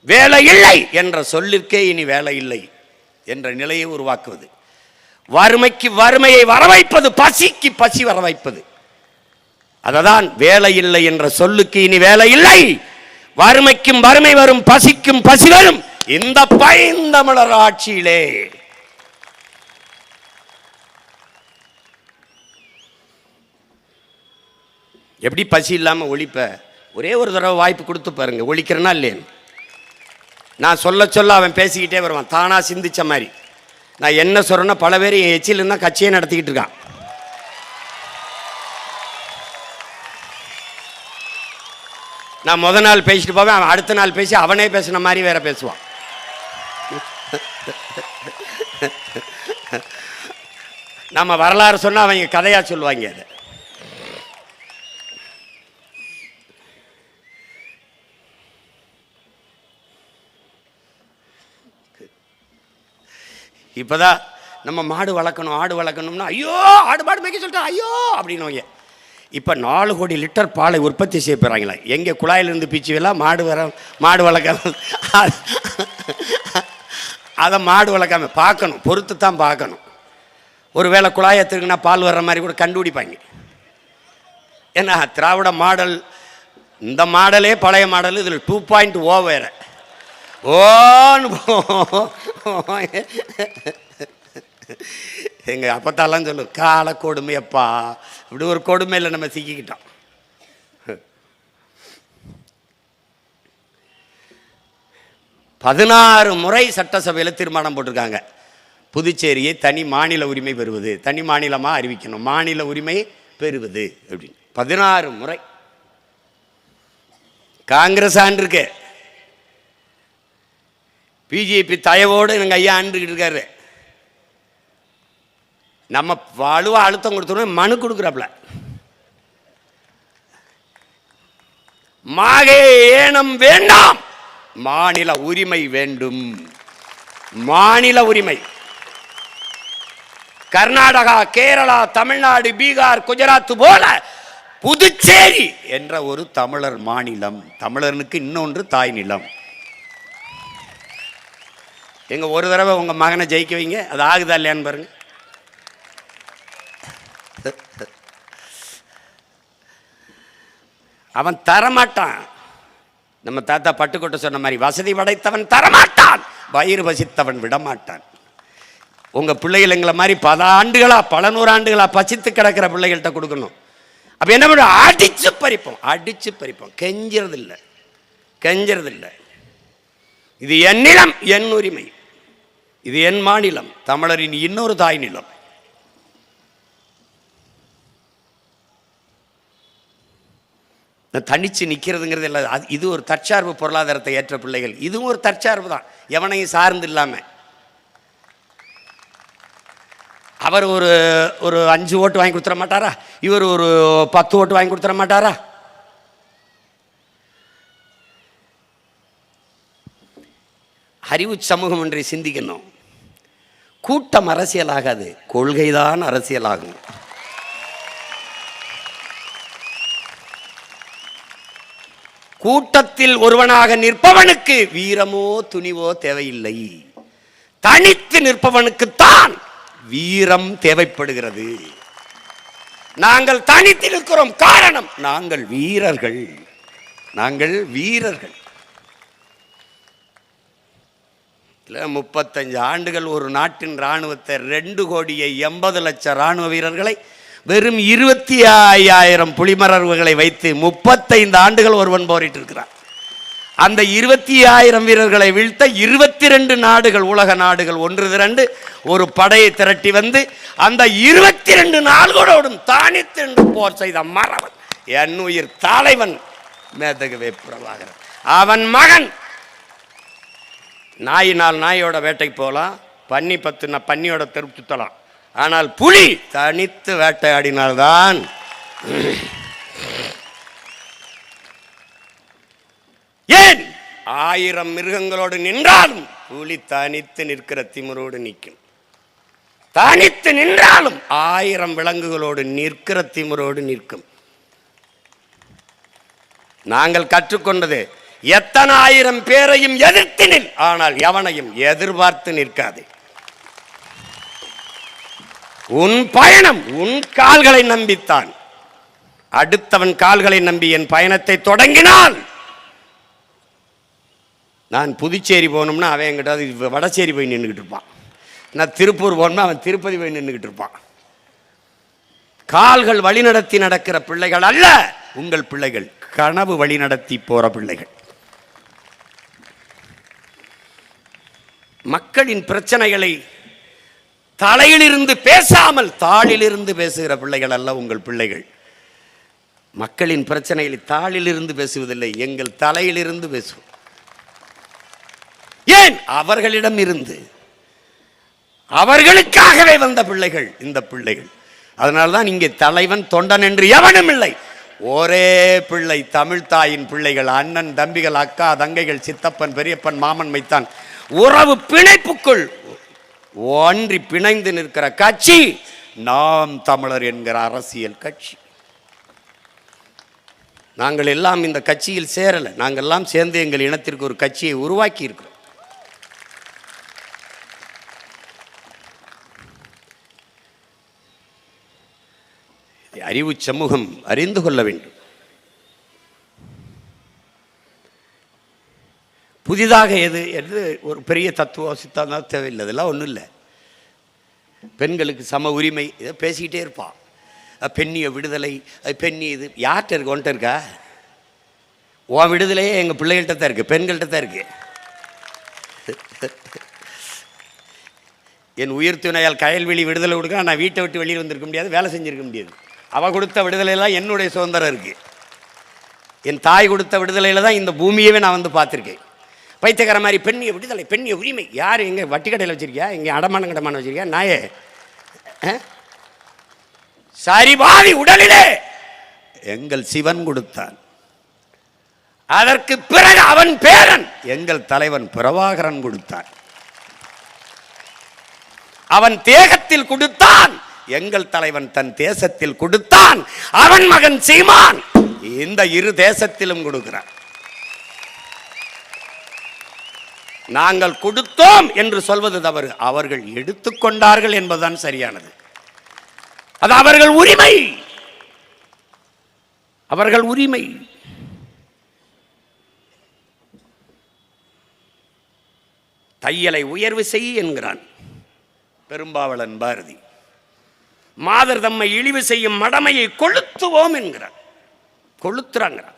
வேலை இல்லை என்ற சொல்லிற்கே இனி வேலை இல்லை என்ற நிலையை உருவாக்குவது. வறுமைக்கு வறுமையை வரவைப்பது, பசிக்கு பசி வரவைப்பது. அததான் வேலை இல்லை என்ற சொல்லுக்கு இனி வேலை இல்லை. வறுமைக்கும் வறுமை வரும், பசிக்கும் பசி வரும். இந்த பைந்தமிழர் ஆட்சியிலே எப்படி பசி இல்லாம ஒழிப்ப? ஒரே ஒரு தடவை வாய்ப்பு கொடுத்து பாருங்க, ஒழிக்கிறனா இல்லைன்னு. நான் சொல்ல சொல்ல அவன் பேசிக்கிட்டே வருவான், தானா சிந்திச்ச மாதிரி. நான் என்ன சொல்றேன்னா, பல பேர் என் எச்சில் இருந்தா கட்சியை நடத்திக்கிட்டு இருக்கான். நான் முத நாள் பேசிட்டு போவேன், அவன் அடுத்த நாள் பேசி அவனே பேசின மாதிரி வேற பேசுவான். நம்ம வரலாறு சொன்னா அவங்க கதையா சொல்லுவாங்க. அதை இப்பதான் நம்ம மாடு வளர்க்கணும் ஆடு வளர்க்கணும்னா ஐயோ ஆடு மாடு மேய்க்க சொல்லிட்டா ஐயோ அப்படின்னு. இப்போ 4 கோடி லிட்டர் பாலை உற்பத்தி செய்ய போகிறாங்களா? எங்கே குழாயிலிருந்து பிச்சுவெல்லாம் மாடு வளர்க்க அதை மாடு வளர்க்காம பார்க்கணும், பொறுத்து தான் பார்க்கணும். ஒரு வேளை குழாயை திருக்குனா பால் வர்ற மாதிரி கூட கண்டுபிடிப்பாங்க. ஏன்னா திராவிட மாடல், இந்த மாடலே பழைய மாடல், இதில் 2.0 வேற. எங்க அப்பத்தாலாம் சொல்லு, கால கொடுமையப்பா, இப்படி ஒரு கொடுமையில் நம்ம சிக்கிக்கிட்டோம். பதினாறு முறை சட்டசபையில் தீர்மானம் போட்டிருக்காங்க, புதுச்சேரியை தனி மாநில உரிமை பெறுவது, தனி மாநிலமாக அறிவிக்கணும், மாநில உரிமை பெறுவது அப்படின்னு 16 முறை. காங்கிரஸ் ஆண்டிருக்கு, பிஜேபி தயவோடு எங்கள் ஐயா ஆண்டுகிட்டு இருக்காரு. நம்ம வலுவா அழுத்தம் கொடுத்தோம், மனு கொடுக்குறாப்ல. மாகே ஏனம் வேண்டாம், மாநில உரிமை வேண்டும். மாநில உரிமை கர்நாடகா, கேரளா, தமிழ்நாடு, பீகார், குஜராத் போல புதுச்சேரி என்ற ஒரு தமிழர் மாநிலம். தமிழனுக்கு இன்னொன்று தாய் நிலம். எங்க ஒரு தடவை உங்க மகனை ஜெயிக்க வைங்க, அது ஆகுதா இல்லையான்னு பாருங்க. அவன் தரமாட்டான். நம்ம தாத்தா பட்டுக்கோட்டை சொன்ன மாதிரி, வசதி படைத்தவன் தரமாட்டான், வயிறு வசித்தவன் விடமாட்டான். உங்க பிள்ளைகள் எங்களை மாதிரி பல ஆண்டுகளா, பல 100 ஆண்டுகளா பசித்து கிடக்கிற பிள்ளைகள்கிட்ட கொடுக்கணும். அப்ப என்ன பண்ண, அடிச்சு பறிப்போம், அடிச்சு பறிப்போம். கெஞ்சிறது இல்லை, கெஞ்சிறது இல்லை. இது என் நிலம், என் உரிமை, இது என் மாநிலம், தமிழரின் இன்னொரு தாய் நிலம். தனிச்சு நிற்கிறதுங்கிறது இல்லை. இது ஒரு தற்சார்பு பொருளாதாரத்தை ஏற்ற பிள்ளைகள். இதுவும் ஒரு தற்சார்பு தான், எவனையும் சார்ந்து இல்லாம. அவர் ஒரு 5 ஓட்டு வாங்கி கொடுத்துட மாட்டாரா? இவர் ஒரு 10 ஓட்டு வாங்கி கொடுத்துட மாட்டாரா? அறிவு சமூகம் ஒன்றை சிந்திக்கணும். கூட்டம் அரசியலாகாது, கொள்கைதான் அரசியலாகும். கூட்டத்தில் ஒருவனாக நிற்பவனுக்கு வீரமோ துணிவோ தேவையில்லை, தனித்து நிற்பவனுக்குத்தான் வீரம் தேவைப்படுகிறது. நாங்கள் தனித்து நிற்கிறோம், காரணம் நாங்கள் வீரர்கள், நாங்கள் வீரர்கள். 35 ஆண்டுகள் ஒரு நாட்டின் இராணுவத்தை 2,80,00,000 இராணுவ வீரர்களை வெறும் 25,000 புலிமரர்களை வைத்து 35 ஆண்டுகள் ஒருவன் போரிட்டு இருக்கிறான். அந்த 25,000 வீரர்களை வீழ்த்த 22 நாடுகள், உலக நாடுகள் ஒன்று திரண்டு ஒரு படையை திரட்டி வந்து அந்த 22 நாடுகளோடும் தானித்து போர் செய்த மறவன் என் உயிர் தலைவன் மேதகவே பிரபாகரன். அவன் மகன் நாயினால் நாயோட வேட்டைக்கு போகலாம், பன்னி 10 பன்னியோட தெருப்பு சுத்தலாம். ஆனால் புலி தனித்து வேட்டையாடினால்தான். ஏன் 1000 மிருகங்களோடு நின்றாலும் புலி தனித்து நிற்கிற திமிரோடு நிற்கும். தனித்து நின்றாலும் 1000 விலங்குகளோடு நிற்கிற திமிரோடு நிற்கும். நாங்கள் கற்றுக்கொண்டது, எத்தனை 1000 பேரையும் எதிர்த்து நில், ஆனால் எவனையும் எதிர்பார்த்து நிற்காது. உன் பயணம் உன் கால்களை நம்பித்தான். அடுத்தவன் கால்களை நம்பி என் பயணத்தை தொடங்கினால் நான் புதுச்சேரி போகணும்னா அவன் என்கிட்ட வடச்சேரி போய் நின்றுக்கிட்டு இருப்பான். நான் திருப்பூர் போகணும்னா அவன் திருப்பதி போய் நின்றுக்கிட்டு இருப்பான். கால்கள் வழிநடத்தி நடக்கிற பிள்ளைகள் அல்ல உங்கள் பிள்ளைகள், கனவு வழிநடத்தி போற பிள்ளைகள். மக்களின் பிரச்சனைகளை தலையிலிருந்து பேசாமல் தாளிலிருந்து பேசுகிற பிள்ளைகள் அல்ல உங்கள் பிள்ளைகள். மக்களின் பிரச்சனைகளை தாளிலிருந்து பேசுவதில்லை, எங்கள் தலையிலிருந்து பேசுவோம். ஏன்? அவர்களிடம் இருந்து அவர்களுக்காகவே வந்த பிள்ளைகள் இந்த பிள்ளைகள். அதனால்தான் இங்கே தலைவன் தொண்டன் என்று எவனும் இல்லை. ஒரே பிள்ளை, தமிழ் தாயின் பிள்ளைகள், அண்ணன் தம்பிகள், அக்கா தங்கைகள், சித்தப்பன் பெரியப்பன் மாமன் மைத்தான் உறவு பிணைப்புக்குள் ஒன்றி பிணைந்து நிற்கிற கட்சி நாம் தமிழர் என்கிற அரசியல் கட்சி. நாங்கள் எல்லாம் இந்த கட்சியில் சேரல, நாங்கள் எல்லாம் சேர்ந்து எங்கள் இனத்திற்கு ஒரு கட்சியை உருவாக்கி இருக்கிறோம். அறிவு சமூகம் அறிந்து கொள்ள வேண்டும். புதிதாக எது ஒரு பெரிய தத்துவ சித்தாந்தம் தேவையில்லை, அதெல்லாம் ஒன்றும் இல்லை. பெண்களுக்கு சம உரிமை இதை பேசிக்கிட்டே இருப்பான். பெண்ணிய விடுதலை, பெண்ணி இது யார்கிட்ட இருக்கு? ஒன்ட்ட இருக்கா? உன் விடுதலையே எங்கள் பிள்ளைகள்கிட்ட தான் இருக்குது, பெண்கள்கிட்ட தான் இருக்குது. என் உயிர் துணையால் கயல்வெளி விடுதலை கொடுக்க நான் வீட்டை விட்டு வெளியில் வந்திருக்க முடியாது, வேலை செஞ்சுருக்க முடியாது. அவள் கொடுத்த விடுதலையெல்லாம் என்னுடைய சுதந்திரம் இருக்குது. என் தாய் கொடுத்த விடுதலையில் தான் இந்த பூமியவே நான் வந்து பார்த்துருக்கேன். பைத்தியக்கார மாதிரி பெண்ணிய விடுதலை, பெண்ணிய உரிமை. யார் எங்கே வட்டி கடையில் வச்சுருக்கியா? எங்கே அடமான கடமான வச்சுருக்கியா? நாயே சரிபாதி உடலிலே எங்கள் சிவன் கொடுத்தான். அதற்கு பிறகு அவன் பேரன் எங்கள் தலைவன் பிரபாகரன் கொடுத்தான். அவன் தேகத்தில் கொடுத்தான், எங்கள் தலைவன் தன் தேசத்தில் கொடுத்தான். அவன் மகன் சீமான் இந்த இரு தேசத்திலும் கொடுக்கிறான். நாங்கள் கொடுத்தோம் என்று சொல்வது தவறு, அவர்கள் எடுத்துக்கொண்டார்கள் என்பதுதான் சரியானது. அது அவர்கள் உரிமை, அவர்கள் உரிமை. தையலை உயர்வு செய் என்கிறான் பெரும்பாவளன் பாரதி. மாதர் தம்மை இழிவு செய்யும் மடமையை கொளுத்துவோம் என்கிறான். கொளுத்துறாங்கிறான்.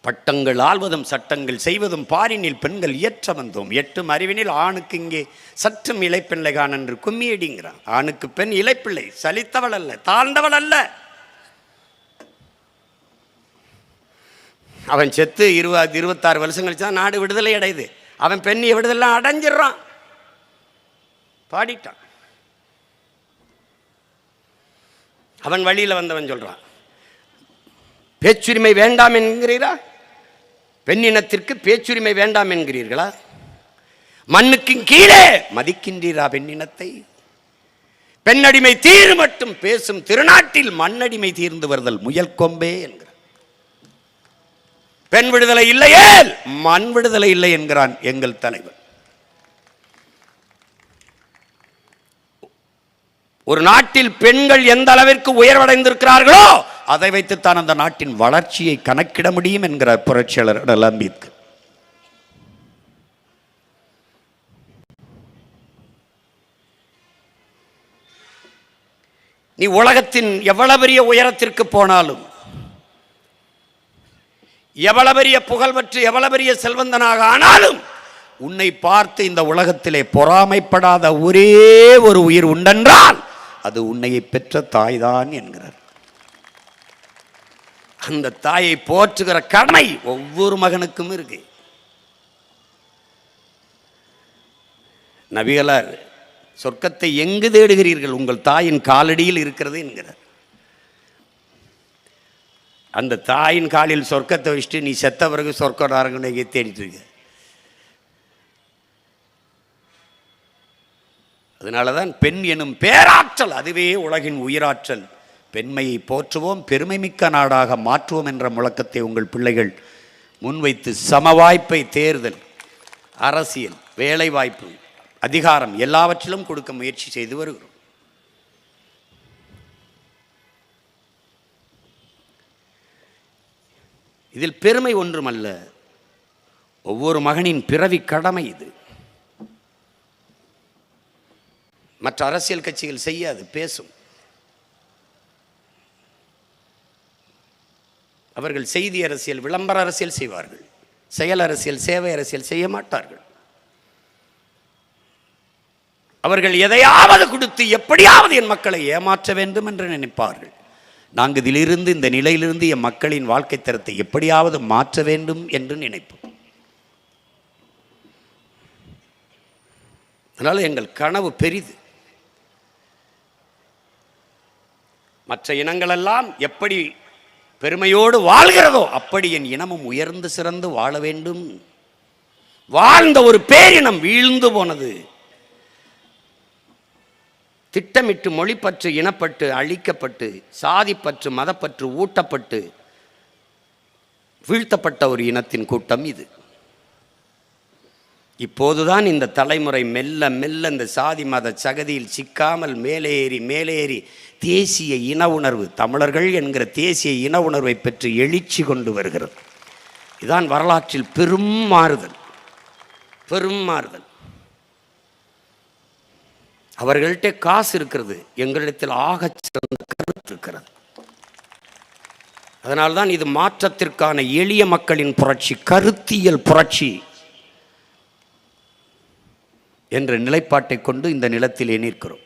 பட்டங்கள் ஆள்வதும் சட்டங்கள் செய்வதும் பாரினில் பெண்கள் இயற்ற வந்தோம். எட்டும் அறிவினில் ஆணுக்கு இங்கே சற்றும் இளைப்பிள்ளை கான் என்று கும்மியடிங்கிறான். ஆணுக்கு பெண் இளைப்பிள்ளை, சலித்தவள் அல்ல, தாழ்ந்தவள் அல்ல. அவன் செத்து 26 வருஷம் கழிச்சு நாடு விடுதலை அடையுது. அவன் பெண்ணிய விடுதலை அடைஞ்சிடறான். பாடிட்டான். அவன் வழியில் வந்தவன் சொல்றான், பேச்சுரிமை வேண்டாம் என்கிறீரா? பெண்ணினத்திற்கு பேச்சுரிமை வேண்டாம் என்கிறீர்களா? மண்ணுக்கு கீழே மதிக்கின்றீரா பெண்ணினத்தை? பெண்ணடிமை தீர் மட்டும் பேசும் திருநாட்டில் மண்ணடிமை தீர்ந்து வருதல் முயல் கொம்பே என்கிறான். பெண் விடுதலை இல்லையே மண் விடுதலை இல்லை என்கிறான் எங்கள் தலைவர். ஒரு நாட்டில் பெண்கள் எந்த அளவிற்கு உயர்வடைந்திருக்கிறார்களோ அதை வைத்துத்தான் அந்த நாட்டின் வளர்ச்சியை கணக்கிட முடியும் என்கிறார் புரட்சியாளர் அண்ணல் அம்பேத்கர். நீ உலகத்தின் எவ்வளவு பெரிய உயரத்திற்கு போனாலும், எவ்வளவு பெரிய புகழ் பெற்று எவ்வளவு பெரிய செல்வந்தனாக ஆனாலும், உன்னை பார்த்து இந்த உலகத்திலே பொறாமைப்படாத ஒரே ஒரு உயிர் உண்டென்றால் அது உன்னையை பெற்ற தாய்தான் என்கிறார். அந்த தாயை போற்றுகிற கடமை ஒவ்வொரு மகனுக்கும் இருக்கு. நபிகளார் சொர்க்கத்தை எங்கு தேடுகிறீர்கள்? உங்கள் தாயின் காலடியில் இருக்கிறது என்கிறார். அந்த தாயின் காலில் சொர்க்கத்தை வச்சுட்டு நீ செத்த பிறகு சொர்க்கம் நாரங்கன்னு எங்கே தேடிட்டு இருக்க? அதனால தான் பெண் எனும் பேராற்றல் அதுவே உலகின் உயிராற்றல். பெண்மையை போற்றுவோம், பெருமை மிக்க நாடாக மாற்றுவோம் என்ற முழக்கத்தை உங்கள் பிள்ளைகள் முன்வைத்து சம வாய்ப்பை, தேர்தல், அரசியல், வேலை வாய்ப்பு, அதிகாரம் எல்லாவற்றிலும் கொடுக்க முயற்சி செய்து வருகிறோம். இதில் பெருமை ஒன்றுமல்ல, ஒவ்வொரு மகனின் பிறவி கடமை இது. மற்ற அரசியல் கட்சிகள் செய்யாது, பேசும். அவர்கள் செய்தி அரசியல், விளம்பர அரசியல் செய்வார்கள், செயல் அரசியல், சேவை அரசியல் செய்ய மாட்டார்கள். அவர்கள் எதையாவது கொடுத்து எப்படியாவது என் மக்களை ஏமாற்ற வேண்டும் என்று நினைப்பார்கள். நாங்கள் இதிலிருந்து, இந்த நிலையிலிருந்து என் மக்களின் வாழ்க்கை தரத்தை எப்படியாவது மாற்ற வேண்டும் என்று நினைப்போம். அதனால் எங்கள் கனவு பெரிது. மற்ற இனங்களெல்லாம் எப்படி பெருமையோடு வாழ்கிறதோ அப்படி என் இனமும் உயர்ந்து சிறந்து வாழ வேண்டும். வாழ்ந்த ஒரு பேரினம் வீழ்ந்து போனது. திட்டமிட்டு மொழிப்பற்று, இனப்பட்டு, அழிக்கப்பட்டு, சாதிப்பற்று, மதப்பற்று ஊட்டப்பட்டு வீழ்த்தப்பட்ட ஒரு இனத்தின் கூட்டம் இது. இப்போதுதான் இந்த தலைமுறை மெல்ல மெல்ல இந்த சாதி மத சகதியில் சிக்காமல் மேலேறி தேசிய இன உணர்வு, தமிழர்கள் என்கிற தேசிய இன உணர்வை பெற்று எழுச்சி கொண்டு வருகிறது. இதுதான் வரலாற்றில் பெரும் மாறுதல். அவர்கள்ட்ட காசு இருக்கிறது, எங்களிடத்தில் ஆகச் சிறந்த கருத்து இருக்கிறது. அதனால்தான் இது மாற்றத்திற்கான எளிய மக்களின் புரட்சி, கருத்தியல் புரட்சி என்ற நிலைப்பாட்டை கொண்டு இந்த நிலத்திலே நிற்கிறோம்.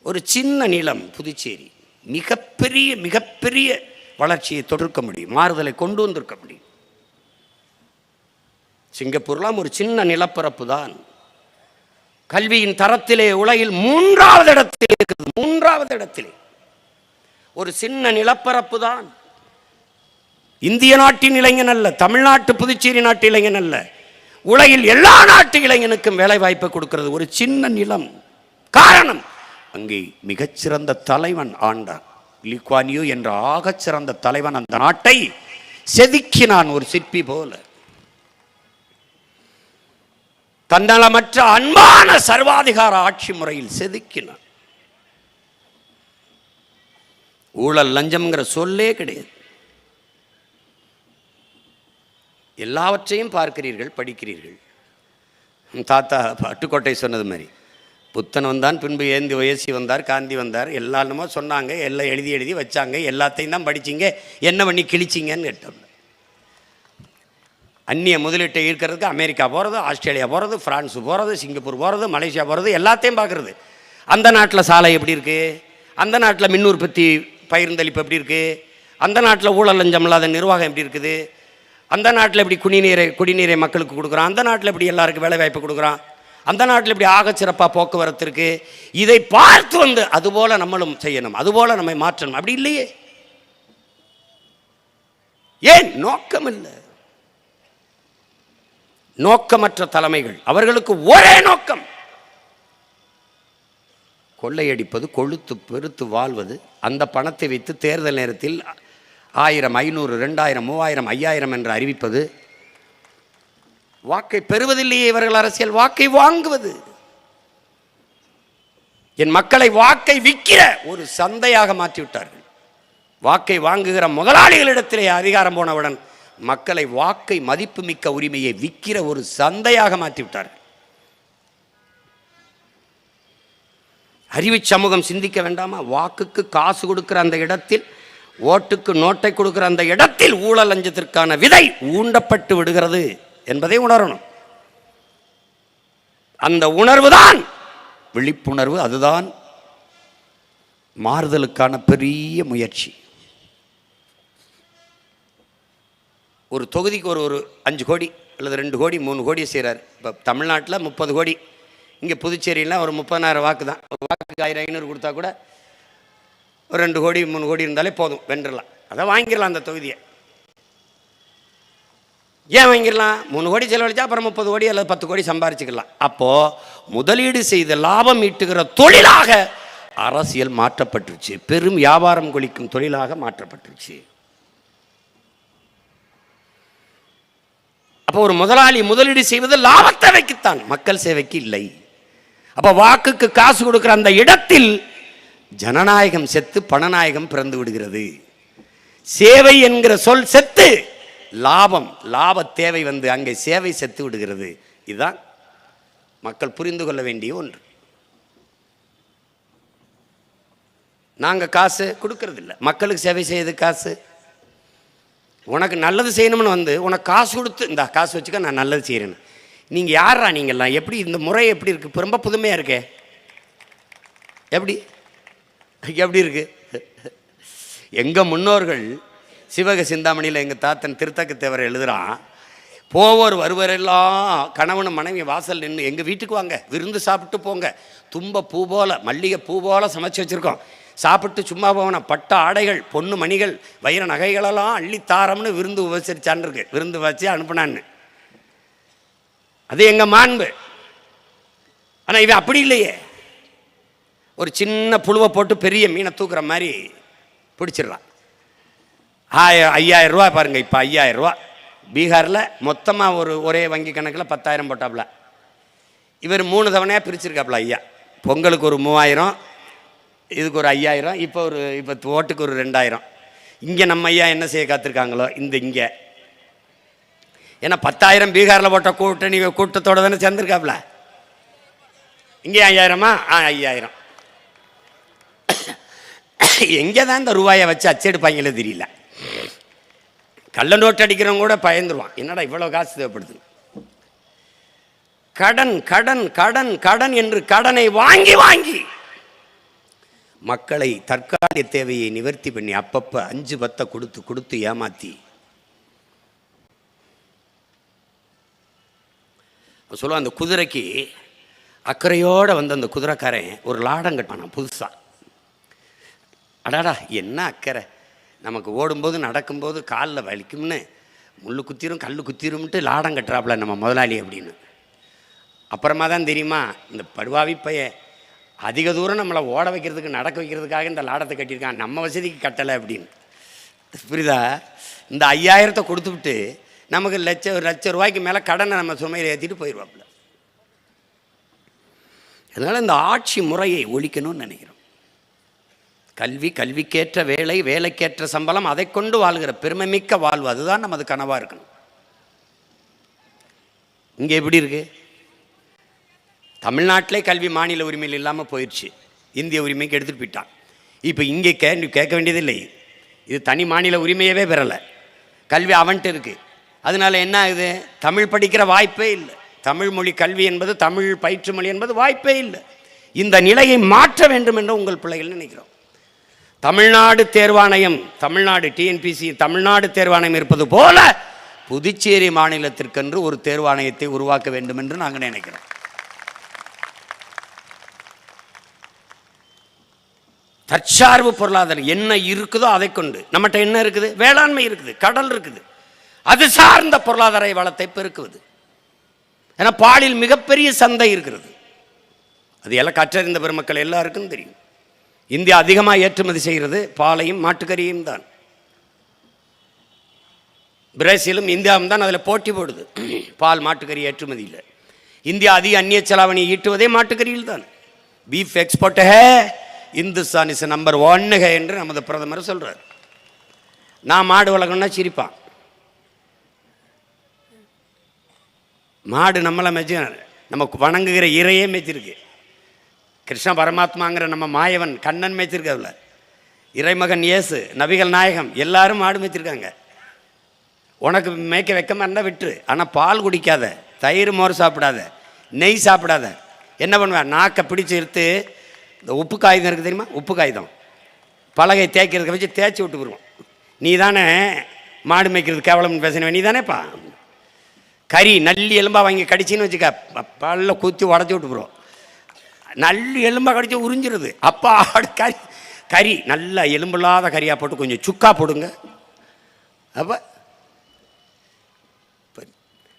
ஒரு சின்ன நிலம் புதுச்சேரி மிகப்பெரிய வளர்ச்சியை தொடுக்க முடியும், மாறுதலை கொண்டு வந்திருக்க முடியும். சிங்கப்பூர்லாம் ஒரு சின்ன நிலப்பரப்பு தான். கல்வியின் தரத்திலே உலகில் 3வது இடத்திலே இருக்கிறது. 3வது இடத்திலே ஒரு சின்ன நிலப்பரப்பு தான். இந்திய நாட்டின் இளைஞன் அல்ல, தமிழ்நாட்டு புதுச்சேரி நாட்டு இளைஞன் அல்ல, உலகில் எல்லா நாட்டு இளைஞனுக்கும் வேலை வாய்ப்பை கொடுக்கிறது ஒரு சின்ன நிலம். காரணம், அங்கே மிகச்சிறந்த தலைவன் ஆண்டான். லீ குவான் யூ என்ற ஆகச்சிறந்த தலைவன் அந்த நாட்டை செதுக்கினான் ஒரு சிற்பி போல. தன்னலமற்ற அன்பான சர்வாதிகார ஆட்சி முறையில் செதுக்கினான். ஊழல் லஞ்சம்ங்கிற சொல்லே கிடையாது. எல்லாவற்றையும் பார்க்கிறீர்கள், படிக்கிறீர்கள். தாத்தா பட்டுக்கோட்டை சொன்னது மாதிரி, புத்தன் வந்தான், பின்பு ஏந்தி வயசி வந்தார், காந்தி வந்தார், எல்லாருமோ சொன்னாங்க, எல்லாம் எழுதி வச்சாங்க, எல்லாத்தையும் தான் படிச்சிங்க, என்ன பண்ணி கிழிச்சிங்கன்னு கேட்டோம். அந்நிய முதலீட்டை ஈர்க்கிறதுக்கு அமெரிக்கா போகிறது, ஆஸ்திரேலியா போகிறது, ஃப்ரான்ஸு போகிறது, சிங்கப்பூர் போகிறது, மலேசியா போகிறது, எல்லாத்தையும் பார்க்குறது. அந்த நாட்டில் சாலை எப்படி இருக்குது, அந்த நாட்டில் மின் உற்பத்தி பகிர்ந்தளிப்பு எப்படி இருக்குது, அந்த நாட்டில் ஊழல் லஞ்சம் இல்லாத நிர்வாகம் எப்படி இருக்குது, அந்த நாட்டில் எப்படி குடிநீரை மக்களுக்கு கொடுக்குறான், அந்த நாட்டில் எப்படி எல்லாருக்கும் வேலை வாய்ப்பு கொடுக்குறான், அந்த நாட்டில் எப்படி ஆகச்சிறப்பாக போக்குவரத்து இருக்குது. இதை பார்த்து வந்து அதுபோல் நம்மளும் செய்யணும், அதுபோல் நம்மை மாற்றணும். அப்படி இல்லையே. ஏன்? நோக்கம் இல்லை. நோக்கமற்ற தலைமைகள், அவர்களுக்கு ஒரே நோக்கம் கொள்ளையடிப்பது, கொழுத்து பெருத்து வாழ்வது. அந்த பணத்தை வைத்து தேர்தல் நேரத்தில் 1000, 500, 2000, 3000, 5000 என்று அறிவிப்பது. வாக்கை பெறுவதில்லையே இவர்கள், அரசியல் வாக்கை வாங்குவது. என் மக்களை வாக்கை விற்கிற ஒரு சந்தையாக மாற்றிவிட்டார்கள். வாக்கை வாங்குகிற முதலாளிகளிடத்திலே அதிகாரம் போனவுடன் மக்களை வாக்கை மதிப்புமிக்க உரிமையை விற்கிற ஒரு சந்தையாக மாற்றிவிட்டார்கள். அறிவு சமூகம் சிந்திக்க வேண்டாமா? வாக்குக்கு காசு கொடுக்கிற அந்த இடத்தில், ஓட்டுக்கு நோட்டை கொடுக்கிற அந்த இடத்தில் ஊழல் லஞ்சத்திற்கான விதை ஊண்டப்பட்டு விடுகிறது என்பதை உணரணும். அந்த உணர்வு தான் விழிப்புணர்வு. அதுதான் மாறுதலுக்கான பெரிய முயற்சி. ஒரு தொகுதிக்கு ஒரு 5 கோடி அல்லது 2 கோடி 3 கோடி செய்கிறார். இப்போ தமிழ்நாட்டில் 30 கோடி, இங்கே புதுச்சேரியில் ஒரு 30,000 வாக்கு தான். வாக்குக்கு 1500 கொடுத்தா கூட ஒரு 2 கோடி 3 கோடி இருந்தாலே போதும், வென்றலாம். அதை வாங்கிடலாம் அந்த தொகுதியை. ஏன் வாங்கிடலாம்? 3 கோடி செலவழிச்சா அப்புறம் 30 கோடி அல்லது 10 கோடி சம்பாரிச்சுக்கலாம். அப்போது முதலீடு செய்த லாபம் ஈட்டுகிற தொழிலாக அரசியல் மாற்றப்பட்டுருச்சு. பெரும் வியாபாரம் கொளிக்கும் தொழிலாக மாற்றப்பட்டுருச்சு. அப்போ ஒரு முதலாளி முதலீடு செய்வது லாபத்தை வைக்கத்தான், மக்கள் சேவைக்கு இல்லை. அப்போ வாக்குக்கு காசு கொடுக்கிற அந்த இடத்தில் ஜனநாயகம் செத்து பணநாயகம் பிறந்து விடுகிறது. சேவை என்கிற சொல் செத்து லாப தேவை வந்து அங்கே சேவை செத்து விடுகிறது. இதுதான் மக்கள் புரிந்து கொள்ள வேண்டிய ஒன்று. நாங்கள் காசு கொடுக்கறதில்ல, மக்களுக்கு சேவை செய்யறது காசு. உனக்கு நல்லது செய்யணும்னு வந்து உனக்கு காசு கொடுத்து இந்த காசு வச்சுக்க நான் நல்லது செய்கிறேன்னு. நீங்கள் யாரா நீங்கள்லாம்? எப்படி இந்த முறை எப்படி இருக்குது? ரொம்ப புதுமையாக இருக்கே. எப்படி இருக்கு? எங்கள் முன்னோர்கள் சிவக சிந்தாமணியில் எங்கள் தாத்தன் திருத்தக்க தேவர் எழுதுகிறான், போவோர் வருவரெல்லாம் கணவனும் மனைவி வாசல் நின்று எங்கள் வீட்டுக்கு வாங்க, விருந்து சாப்பிட்டு போங்க, தும்ப பூ போல மல்லிகை பூ போல சமைச்சு வச்சுருக்கோம், சாப்பிட்டு சும்மா போகணும், பட்ட ஆடைகள் பொண்ணு மணிகள் வைர நகைகளெல்லாம் அள்ளித்தாரம்னு விருந்து உபசரிச்சான் இருக்கு. விருந்து வச்சு அனுப்புனான்னு. அது எங்கள் மாண்பு. ஆனால் இவன் அப்படி இல்லையே. ஒரு சின்ன புழுவை போட்டு பெரிய மீனை தூக்குற மாதிரி பிடிச்சிடலாம். 5000 ரூபா பாருங்கள். இப்போ 5000 ரூபா பீகாரில் மொத்தமாக ஒரே வங்கி கணக்கில் 10,000 போட்டாப்புல. இவர் 3 தவணையாக பிரிச்சிருக்காப்புல. ஐயா பொங்கலுக்கு ஒரு 3000, இதுக்கு ஒரு 5000, இப்போ ஓட்டுக்கு ஒரு 2000. இங்கே நம்ம ஐயா என்ன செய்ய காத்திருக்காங்களோ இங்கே ஏன்னா 10,000 பீகாரில் போட்ட கூட்டத்தோடு தானே சேர்ந்துருக்காப்புல. இங்கே 5000மா? 5000. எங்கே தான் இந்த ரூபாயை வச்சு அச்செடுப்பாங்களே தெரியல. கள்ள நோட்டு அடிக்கிறவங்க கூட பயந்துருவான், என்னடா இவ்வளோ காசு தேவைப்படுது. கடன் கடன் கடன் கடன் என்று கடனை வாங்கி வாங்கி மக்களை தற்காலிக தேவையை நிவர்த்தி பண்ணி அப்பப்போ 5-10 கொடுத்து ஏமாத்தி சொல்லுவான். அந்த குதிரைக்கு அக்கறையோடு வந்து அந்த குதிரைக்காரன் ஒரு லாடம் கட்டானான் புதுசாக. அடாடா என்ன அக்கறை, நமக்கு ஓடும்போது நடக்கும்போது காலில் வலிக்கும்னு முள் குத்திரும் கல் குத்திரும்ட்டு லாடம் கட்டுறாப்புல நம்ம முதலாளி அப்படின்னு. அப்புறமா தான் தெரியுமா, இந்த படுவாவி பையன் அதிக தூரம் நம்மளை ஓட வைக்கிறதுக்கு நடக்க வைக்கிறதுக்காக இந்த லாடத்தை கட்டியிருக்கான், நம்ம வசதிக்கு கட்டலை அப்படின்னு. புரியுதா? இந்த 5000 கொடுத்துவிட்டு நமக்கு லட்ச ரூபாய்க்கு மேலே கடனை நம்ம சுமையில் ஏற்றிட்டு போயிடுவாப்புல. அதனால் இந்த ஆட்சி முறையை ஒழிக்கணும்னு நினைக்கிறோம். கல்விக்கேற்ற வேலை, வேலைக்கேற்ற சம்பளம், அதை கொண்டு வாழ்கிற பெருமைமிக்க வாழ்வு, அதுதான் நமது கனவாக இருக்கணும். இங்கே எப்படி இருக்கு? தமிழ்நாட்டிலே கல்வி மாநில உரிமையில் இல்லாமல் போயிடுச்சு, இந்திய உரிமைக்கு எடுத்துகிட்டு போயிட்டான். இப்போ இங்கே கேட்க வேண்டியதில்லை, இது தனி மாநில உரிமையவே பெறலை, கல்வி அவன்ட்டு இருக்குது. அதனால என்ன ஆகுது? தமிழ் படிக்கிற வாய்ப்பே இல்லை. தமிழ் மொழி கல்வி என்பது, தமிழ் பயிற்று மொழி என்பது வாய்ப்பே இல்லை. இந்த நிலையை மாற்ற வேண்டும் என்று உங்கள் பிள்ளைகள் நினைக்கிறோம். தமிழ்நாடு தேர்வாணையம், தமிழ்நாடு டிஎன்பிசி தமிழ்நாடு தேர்வாணையம் இருப்பது போல புதுச்சேரி மாநிலத்திற்கென்று ஒரு தேர்வாணையத்தை உருவாக்க வேண்டும் என்று நாங்கள் நினைக்கிறோம். தற்சார்பு பொருளாதாரம் என்ன இருக்குதோ அதை கொண்டு, நம்மகிட்ட என்ன இருக்குது? வேளாண்மை இருக்குது, கடல் இருக்குது, அது சார்ந்த பொருளாதார வளத்தை பெருக்குவது. ஏன்னா பாலில் மிகப்பெரிய சந்தை இருக்கிறது. அது எல்லாம் கற்றறிந்த பெருமக்கள் எல்லாருக்கும் தெரியும். இந்தியா அதிகமாக ஏற்றுமதி செய்கிறது பாலையும் மாட்டுக்கறியும் தான். பிரேசிலும் இந்தியாவும் தான் அதில் போட்டி போடுது பால் மாட்டுக்கறி ஏற்றுமதியில். இந்தியா அதிக அந்நிய செலாவணி ஈட்டுவதே மாட்டுக்கறியில் தான். Beef export hey Hindustan is number 1 என்று நமது பிரதமர் சொல்கிறார். நான் மாடு வளர்க்கணும்னா சிரிப்பான். மாடு நம்மளை மெச்சு, நமக்கு வணங்குகிற இறையே மெச்சிருக்கு. கிருஷ்ண பரமாத்மாங்கிற நம்ம மாயவன் கண்ணன் மேய்ச்சிருக்கல, இறைமகன் இயேசு, நபிகள் நாயகம் எல்லாரும் மாடு மேய்ச்சிருக்காங்க. உனக்கு மேய்க்க வைக்கமா இருந்தால் விட்டுரு, ஆனால் பால் குடிக்காத, தயிர் மோர் சாப்பிடாத, நெய் சாப்பிடாத. என்ன பண்ணுவேன்? நாக்கை பிடிச்சி எடுத்து இந்த உப்பு காகிதம் இருக்குது தெரியுமா, உப்பு காகிதம் பலகை தேய்க்கிறதுக்கு வச்சு தேய்ச்சி விட்டு வருவோம். நீ தானே மாடு மேய்க்கிறது கேவலம்னு பேசினவன் நீ தானேப்பா. கறி நல்லி எலும்பா வாங்கி கடிச்சின்னு வச்சுக்க, பல்ல குத்தி உடச்சி விட்டு போடுவோம். நல்ல எலும்பா கடிச்சு உறிஞ்சிருது. அப்பா கறி நல்ல எலும்பில்லாத கறியாக போட்டு கொஞ்சம் சுக்கா போடுங்க. அப்போ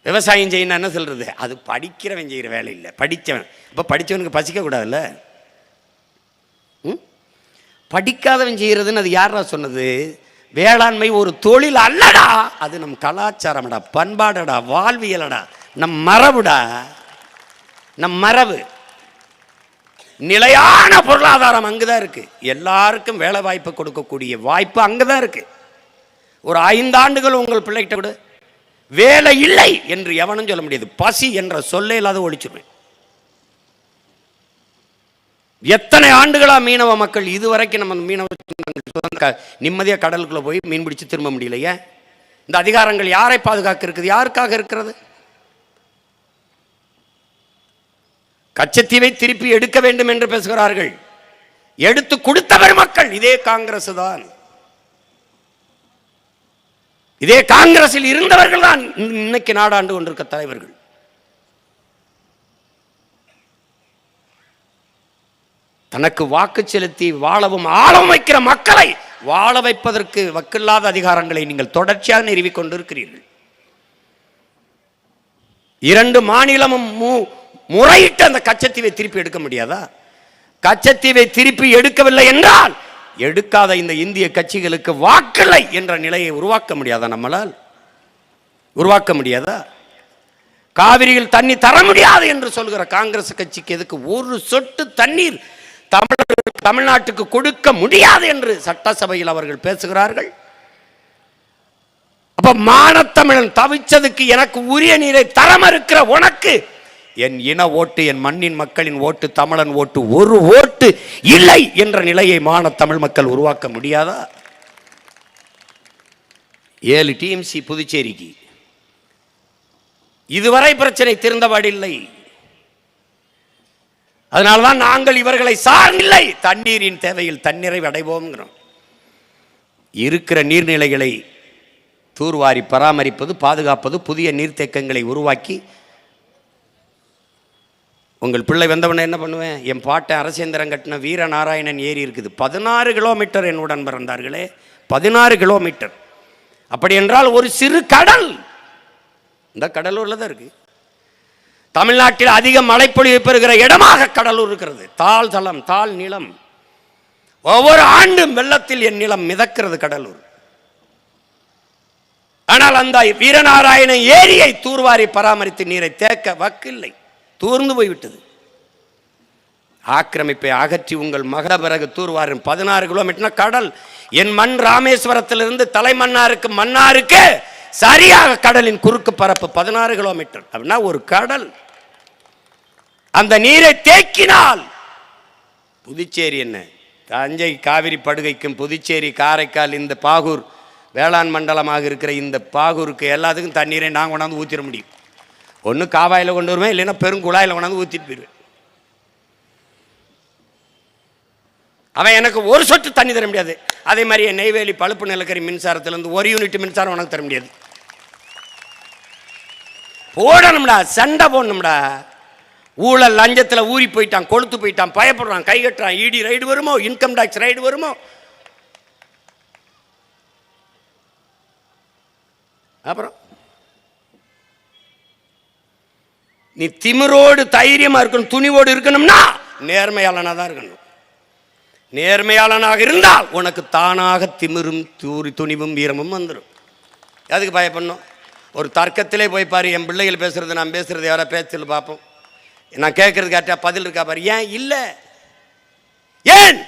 விவசாயம் செய்யணும் என்ன சொல்கிறது? அது படிக்கிறவன் செய்கிற வேலை இல்லை, படித்தவன். இப்போ படித்தவனுக்கு பசிக்கக்கூடாதுல்ல. படிக்காதவன் செய்கிறதுன்னு அது யாரா சொன்னது? வேளாண்மை ஒரு தொழில் அல்லடா, அது நம் கலாச்சாரம்டா, பண்பாடடா, வாழ்வியலடா, நம் மரபுடா, நம் மரபு. நிலையான பொருளாதாரம் அங்குதான் இருக்கு. எல்லாருக்கும் வேலை வாய்ப்பு கொடுக்கக்கூடிய வாய்ப்பு அங்குதான் இருக்கு. ஒரு 5 ஆண்டுகள் உங்கள் பிள்ளைகிட்ட கூட வேலை இல்லை என்று எவனும் சொல்ல முடியாது. பசி என்ற சொல்லே இல்லாத ஒழிச்சிருவேன். எத்தனை ஆண்டுகளா மீனவ மக்கள் இதுவரைக்கும் நம்ம மீனவ நிம்மதியாக கடலுக்குள்ள போய் மீன் பிடிச்சு திரும்ப முடியலையே. இந்த அதிகாரங்கள் யாரை பாதுகாக்க இருக்குது? யாருக்காக இருக்கிறது? கச்சத்தீவை திருப்பி எடுக்க வேண்டும் என்று பேசுகிறார்கள். எடுத்து கொடுத்தவர் மக்கள் இதே காங்கிரஸ் தான். இதே காங்கிரஸில் இருந்தவர்கள் தான் இன்னைக்கு நாடாண்டு கொண்டிருக்க தலைவர்கள். தனக்கு வாக்கு செலுத்தி வாழவும் ஆளவும் வைக்கிற மக்களை வாழ வைப்பதற்கு வக்கில்லாத அதிகாரங்களை நீங்கள் தொடர்ச்சியாக நிறுவிக் கொண்டிருக்கிறீர்கள். 2 மாநிலமும் முறையிட்டு அந்த கச்சத்தீவை திருப்பி எடுக்க முடியாதா? கச்சத்தீவை திருப்பி எடுக்கவில்லை என்றால் எடுக்காத இந்த இந்திய கட்சிகளுக்கு வாக்கில்லை என்ற நிலையை உருவாக்க முடியாதா? நம்மளால் உருவாக்க முடியாதா? காவிரியில் தண்ணி தர முடியாது என்று சொல்கிற காங்கிரஸ் கட்சிக்கு எதுக்கு ஒரு சொட்டு தண்ணீர் தமிழ்நாட்டுக்கு கொடுக்க முடியாது என்று சட்டசபையில் அவர்கள் பேசுகிறார்கள். அப்ப மானத்தமிழன் தவிச்சதுக்கு எனக்கு உரிய நீரை தர மறுக்கிற உனக்கு என் இன ஓட்டு, என் மண்ணின் மக்களின் ஓட்டு, தமிழன் ஓட்டு ஒரு ஓட்டு இல்லை என்ற நிலையை மானத்தமிழ் மக்கள் உருவாக்க முடியாதா? 7 டிஎம்சி புதுச்சேரிக்கு இதுவரை பிரச்சனை தீர்ந்தபாடில்லை. அதனால்தான் நாங்கள் இவர்களை சார்ந்தில்லை, தண்ணீரின் தேவையில் தண்ணீரை அடைவோம். இருக்கிற நீர்நிலைகளை தூர்வாரி பராமரிப்பது, பாதுகாப்பது, புதிய நீர்த்தேக்கங்களை உருவாக்கி. உங்கள் பிள்ளை வந்தவன என்ன பண்ணுவேன்? என் பாட்டை அரசேந்திரம் கட்டின வீரநாராயணன் ஏரி இருக்குது, 16 கிலோமீட்டர் என்னுடன் பிறந்தார்களே, 16 கிலோமீட்டர். அப்படி என்றால் ஒரு சிறு கடல் இந்த கடலூர்ல தான் இருக்கு. தமிழ்நாட்டில் அதிக மழைப்பொழிவு பெறுகிற இடமாக கடலூர் இருக்கிறது. தாழ் தளம், தாழ் நிலம். ஒவ்வொரு ஆண்டும் வெள்ளத்தில் என் நிலம் மிதக்கிறது கடலூர். ஆனால் அந்த வீரநாராயண ஏரியை தூர்வாரி பராமரித்து நீரை தேக்க வக்கில்லை, தூர்ந்து போய்விட்டது. ஆக்கிரமிப்பை அகற்றி உங்கள் மகட பிறகு தூர்வாரின் 16 கிலோமீட்டர் கடல். என் மண் ராமேஸ்வரத்திலிருந்து தலைமன்னாருக்கு மன்னாருக்கு சரியாக கடலின் குறுக்கு பரப்பு 16 கிலோமீட்டர். அப்படின்னா ஒரு கடல். அந்த நீரை தேக்கினால் புதுச்சேரி என்ன, தஞ்சை காவிரி படுகைக்கும் புதுச்சேரி, காரைக்கால், இந்த பாகூர் வேளாண் மண்டலமாக இருக்கிற இந்த பாகூருக்கு எல்லாத்துக்கும் தண்ணீரை நாங்கள் கொண்டாந்து ஊற்றிட முடியும். ஒன்று காவாயில் கொண்டு வருவேன், இல்லைன்னா பெருங்குழாயில் கொண்டாந்து ஊற்றிட்டு போயிடுவேன். அவன் எனக்கு ஒரு சொட்டு தண்ணி தர முடியாது. அதே மாதிரி நெய்வேலி பழுப்பு நிலக்கரி மின்சாரத்திலிருந்து 1 யூனிட் மின்சாரம் உனக்கு தர முடியாது. போடணும்டா, சண்டை போடணும்டா. ஊழல் லஞ்சத்தில் ஊறி போயிட்டான், கொளுத்து போயிட்டான், பயப்படுறான், கை கட்டுறான். இடி ரைடு வருமோ, இன்கம் டாக்ஸ் ரைடு வருமோ. அப்புறம் நீ திமிரோடு தைரியமா இருக்கணும், துணிவோடு இருக்கணும்னா நேர்மையாளனா தான் இருக்கணும். நேர்மையாளனாக இருந்தால் உனக்கு தானாக திமிரும் துணிவும் வீரமும் வந்துடும். அதுக்கு பயப்படணும்? ஒரு தர்க்கத்திலே போய் பாரு. என் பிள்ளைகள் பேசுறது, நான் பேசுறது யாரா பேச்சல் பார்ப்போம். நான் கேட்கறது கேட்டா பதில் இருக்கா பாரு. ஏன் இல்லை? ஏன்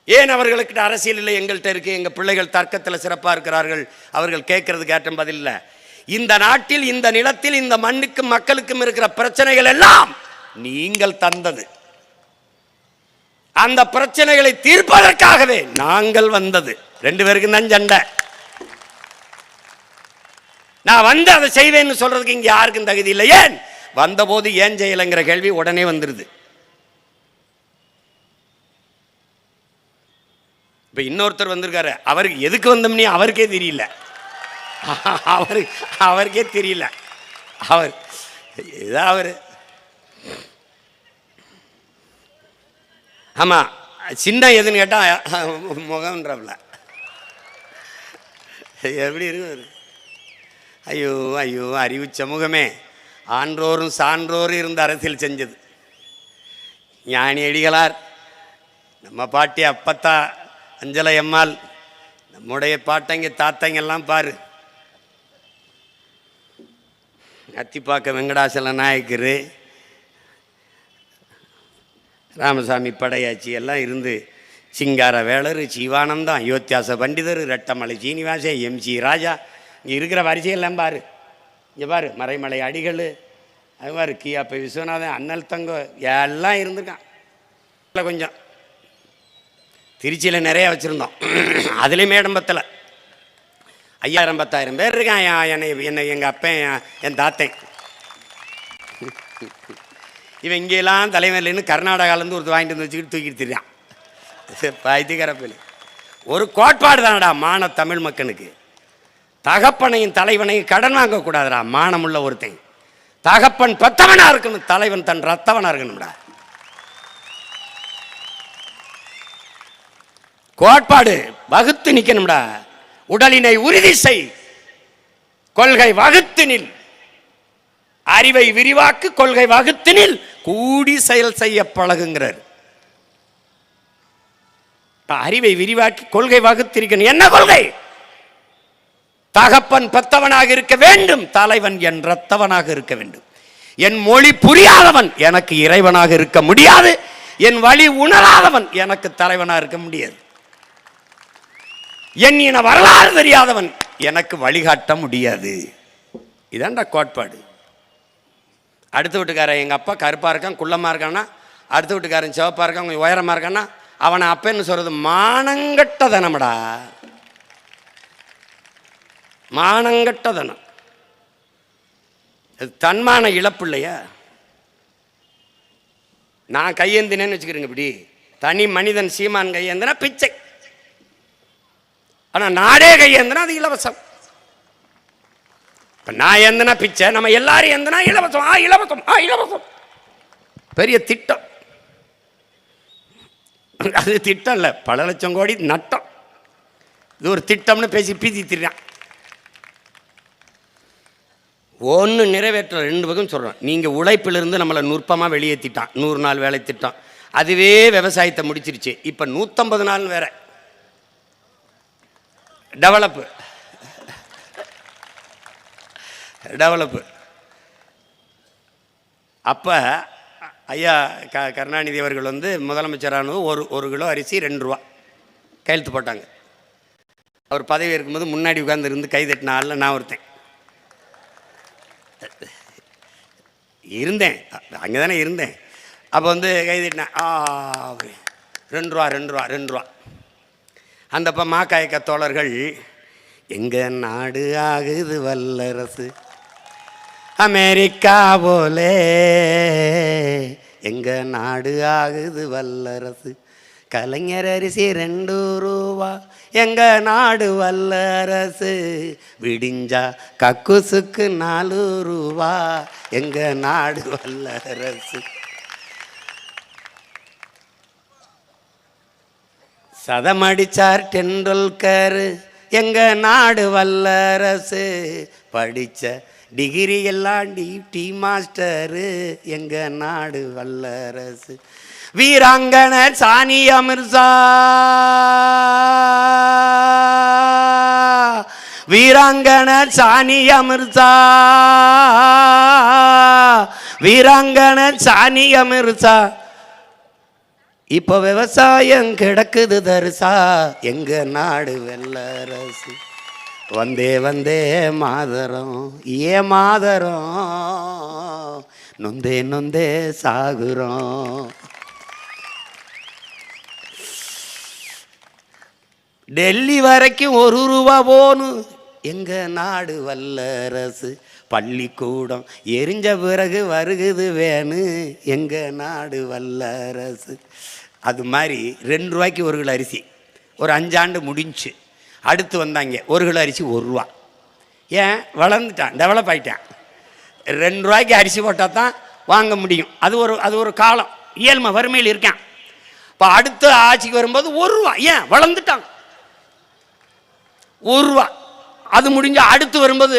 ஏன் அவர்களுக்கிட்ட அரசியல் இல்லை? எங்கள்கிட்ட இருக்கு. எங்கள் பிள்ளைகள் தர்க்கத்தில் சிறப்பாக இருக்கிறார்கள். அவர்கள் கேட்கறது கேட்ட பதில் இல்லை. இந்த நாட்டில், இந்த நிலத்தில், இந்த மண்ணுக்கும் மக்களுக்கும் இருக்கிற பிரச்சனைகள் எல்லாம் நீங்கள் தந்தது. அந்த பிரச்சனைகளை தீர்ப்பதற்காகவே நாங்கள் வந்தது. 2 பேருக்கும் தான் சண்டை. நான் வந்து அதை செய்வேன்னு சொல்றதுக்கு இங்க யாருக்கும் தகுதி இல்லை. ஏன் வந்தபோது ஏன் செய்யலைங்கிற கேள்வி உடனே வந்துருது. இப்ப இன்னொருத்தர் வந்திருக்காரு, அவருக்கு எதுக்கு வந்தோம்னே அவருக்கே தெரியல. அவருக்கே தெரியல. அவர் ஆமா, சின்ன எதுன்னு கேட்டா முகம்ன்றவல எப்படி இருக்கு? ஐயோ ஐயோ, அறிவு சமூகமே. ஆன்றோரும் சான்றோரும் இருந்த அரசியல் செஞ்சது. ஞானி அடிகளார், நம்ம பாட்டி அப்பத்தா அஞ்சலை அம்மாள், நம்முடைய பாட்டங்க தாத்தங்கெல்லாம் பாரு. அத்திப்பாக்க வெங்கடாசல நாயக்கர், ராமசாமி படையாச்சி எல்லாம் இருந்து சிங்காரவேலர், சிவானந்தம், அயோத்தியாச பண்டிதர், ரெட்டமலை சீனிவாச, எம்ஜி ராஜா, இங்கே இருக்கிற வரிசையெல்லாம் பாரு. இங்கே பாரு, மறைமலை அடிகள், அது பாரு கியாப்பை விஸ்வநாதன், அண்ணல் தங்கம் எல்லாம் இருந்திருக்கான். கொஞ்சம் திருச்சியில் நிறைய வச்சுருந்தோம், அதுலேயும் மேடம்பத்தில் 5000-10,000 பேர் இருக்கான். என்னை எங்கள் அப்பன், என் தாத்தை. இவன் இங்கெல்லாம் தலைவர்லேருந்து கர்நாடகாவிலேருந்து ஒருத்தர் வாங்கிட்டு வந்து வச்சுக்கிட்டு தூக்கிட்டு திரியான். பைத்தியக்காரப்பில் ஒரு கோட்பாடு தானடா மான தமிழ் மக்களுக்கு. தகப்பனையும் தலைவனையும் கடன் வாங்கக்கூடாதுடா. மானமுள்ள ஒருத்தன் தகப்பன் பெத்தவனா இருக்கணும், தலைவன் தன் ரத்தவனா இருக்கணும்டா. கோட்பாடு வகுத்து நிற்கணும்டா. உடலினை உறுதி செய், கொள்கை வகுத்தினில், அறிவை விரிவாக்கு, கொள்கை வகுத்தினில் கூடி செயல் செய்ய பழகுங்கிறார். அறிவை விரிவாக்கி கொள்கை வகுத்திருக்கணும். என்ன கொள்கை? தகப்பன் பெத்தவனாக இருக்க வேண்டும், தலைவன் என் ரத்தவனாக இருக்க வேண்டும். என் மொழி புரியாதவன் எனக்கு இறைவனாக இருக்க முடியாது, என் வழி உணராதவன் எனக்கு தலைவனாக இருக்க முடியாது, என் இன வரலாறு தெரியாதவன் எனக்கு வழிகாட்ட முடியாது. இதான்டா கோட்பாடு. அடுத்த வீட்டுக்காரன் எங்கள் அப்பா கருப்பாக இருக்கான், குள்ளமாக இருக்கான்னா, அடுத்த வீட்டுக்காரன் சிவப்பாக இருக்கான், கொஞ்சம் உயரமாக இருக்கான்னா, அவனை அப்பன்னு சொல்கிறது மானங்கட்டதனம்டா. மானங்கட்டதனம். தன்மான இழப்பு இல்லையா? நான் கையேந்தினேன்னு வச்சுக்கிறேங்க. இப்படி தனி மனிதன் சீமான் கையேந்தினா பிச்சை, ஆனால் நாடே கையேந்தினா அது இலவசம். இப்போ நான் ஏந்தினா பிச்சை, நம்ம எல்லாரும் ஏந்தினா இலவசம். இலவசம் இலவசம். பெரிய திட்டம். அது திட்டம் இல்லை, பல லட்சம் கோடி நட்டம். இது ஒரு திட்டம்னு பேசி பீதித்திறான். ஒன்று நிறைவேற்ற 2 பக்கம் சொல்கிறோம். நீங்கள் உழைப்பிலிருந்து நம்மளை நுட்பமாக வெளியேற்றிட்டான். 100 நாள் வேலை திட்டம், அதுவே விவசாயத்தை முடிச்சிருச்சு. இப்போ 150 நாள் வேற டெவலப்பு. அப்போ ஐயா கருணாநிதி அவர்கள் வந்து முதலமைச்சரானது ஒரு கிலோ அரிசி 2 ரூபா கையெழுத்து போட்டாங்க. அவர் பதவி இருக்கும்போது முன்னாடி உட்கார்ந்து இருந்து கை தட்டின ஆளில் நான் ஒருத்தன் இருந்தேன். அங்கே தானே இருந்தேன். அப்போ வந்து கை தட்டினேன். 2 ரூபா. அந்த மாக்காயக்க தோழர்கள், எங்கள் நாடு ஆகுது வல்லரசு அமெரிக்கா போலே, எங்கள் நாடு ஆகுது வல்லரசு, கலைஞர் அரிசி 2 ரூபா, எங்கள் நாடு வல்லரசு, விடிஞ்சா கக்குசுக்கு 4 ரூபா, எங்கள் நாடு வல்லரசு. சதமடிச்சார் டெண்டுல்கர், எங்க நாடு வல்லரசு, படிச்ச டிகிரி எல்லாம் டியூட்டி மாஸ்டரு, எங்க நாடு வல்லரசு. வீராங்கனை சானியா மிர்சா, வீராங்கனை சானியா மிர்சா, வீராங்கனை சானியா மிர்சா, இப்போ விவசாயம் கிடக்குது தரிசா, எங்க நாடு வல்லரசு. வந்தே வந்தே மாதரம் மாதரம், நொந்தே நொந்தே சாகுறோம். டெல்லி வரைக்கும் 1 ரூபா போணும், எங்க நாடு வல்லரசு. பள்ளிக்கூடம் எரிஞ்ச பிறகு வருகுது வேணு, எங்க நாடு வல்லரசு. அது மாதிரி 2 ரூபாய்க்கு 1 கிலோ அரிசி ஒரு 5 ஆண்டு முடிஞ்சு. அடுத்து வந்தாங்க 1 கிலோ அரிசி 1 ரூபா. ஏன்? வளர்ந்துட்டான், டெவலப் ஆகிட்டான். 2 ரூபாய்க்கு அரிசி போட்டால் தான் வாங்க முடியும். அது ஒரு காலம், இயல்மை வறுமையில் இருக்கான். இப்போ அடுத்த ஆட்சிக்கு வரும்போது 1 ரூபா. ஏன்? வளர்ந்துட்டான். 1 ரூபா. அது முடிஞ்சு அடுத்து வரும்போது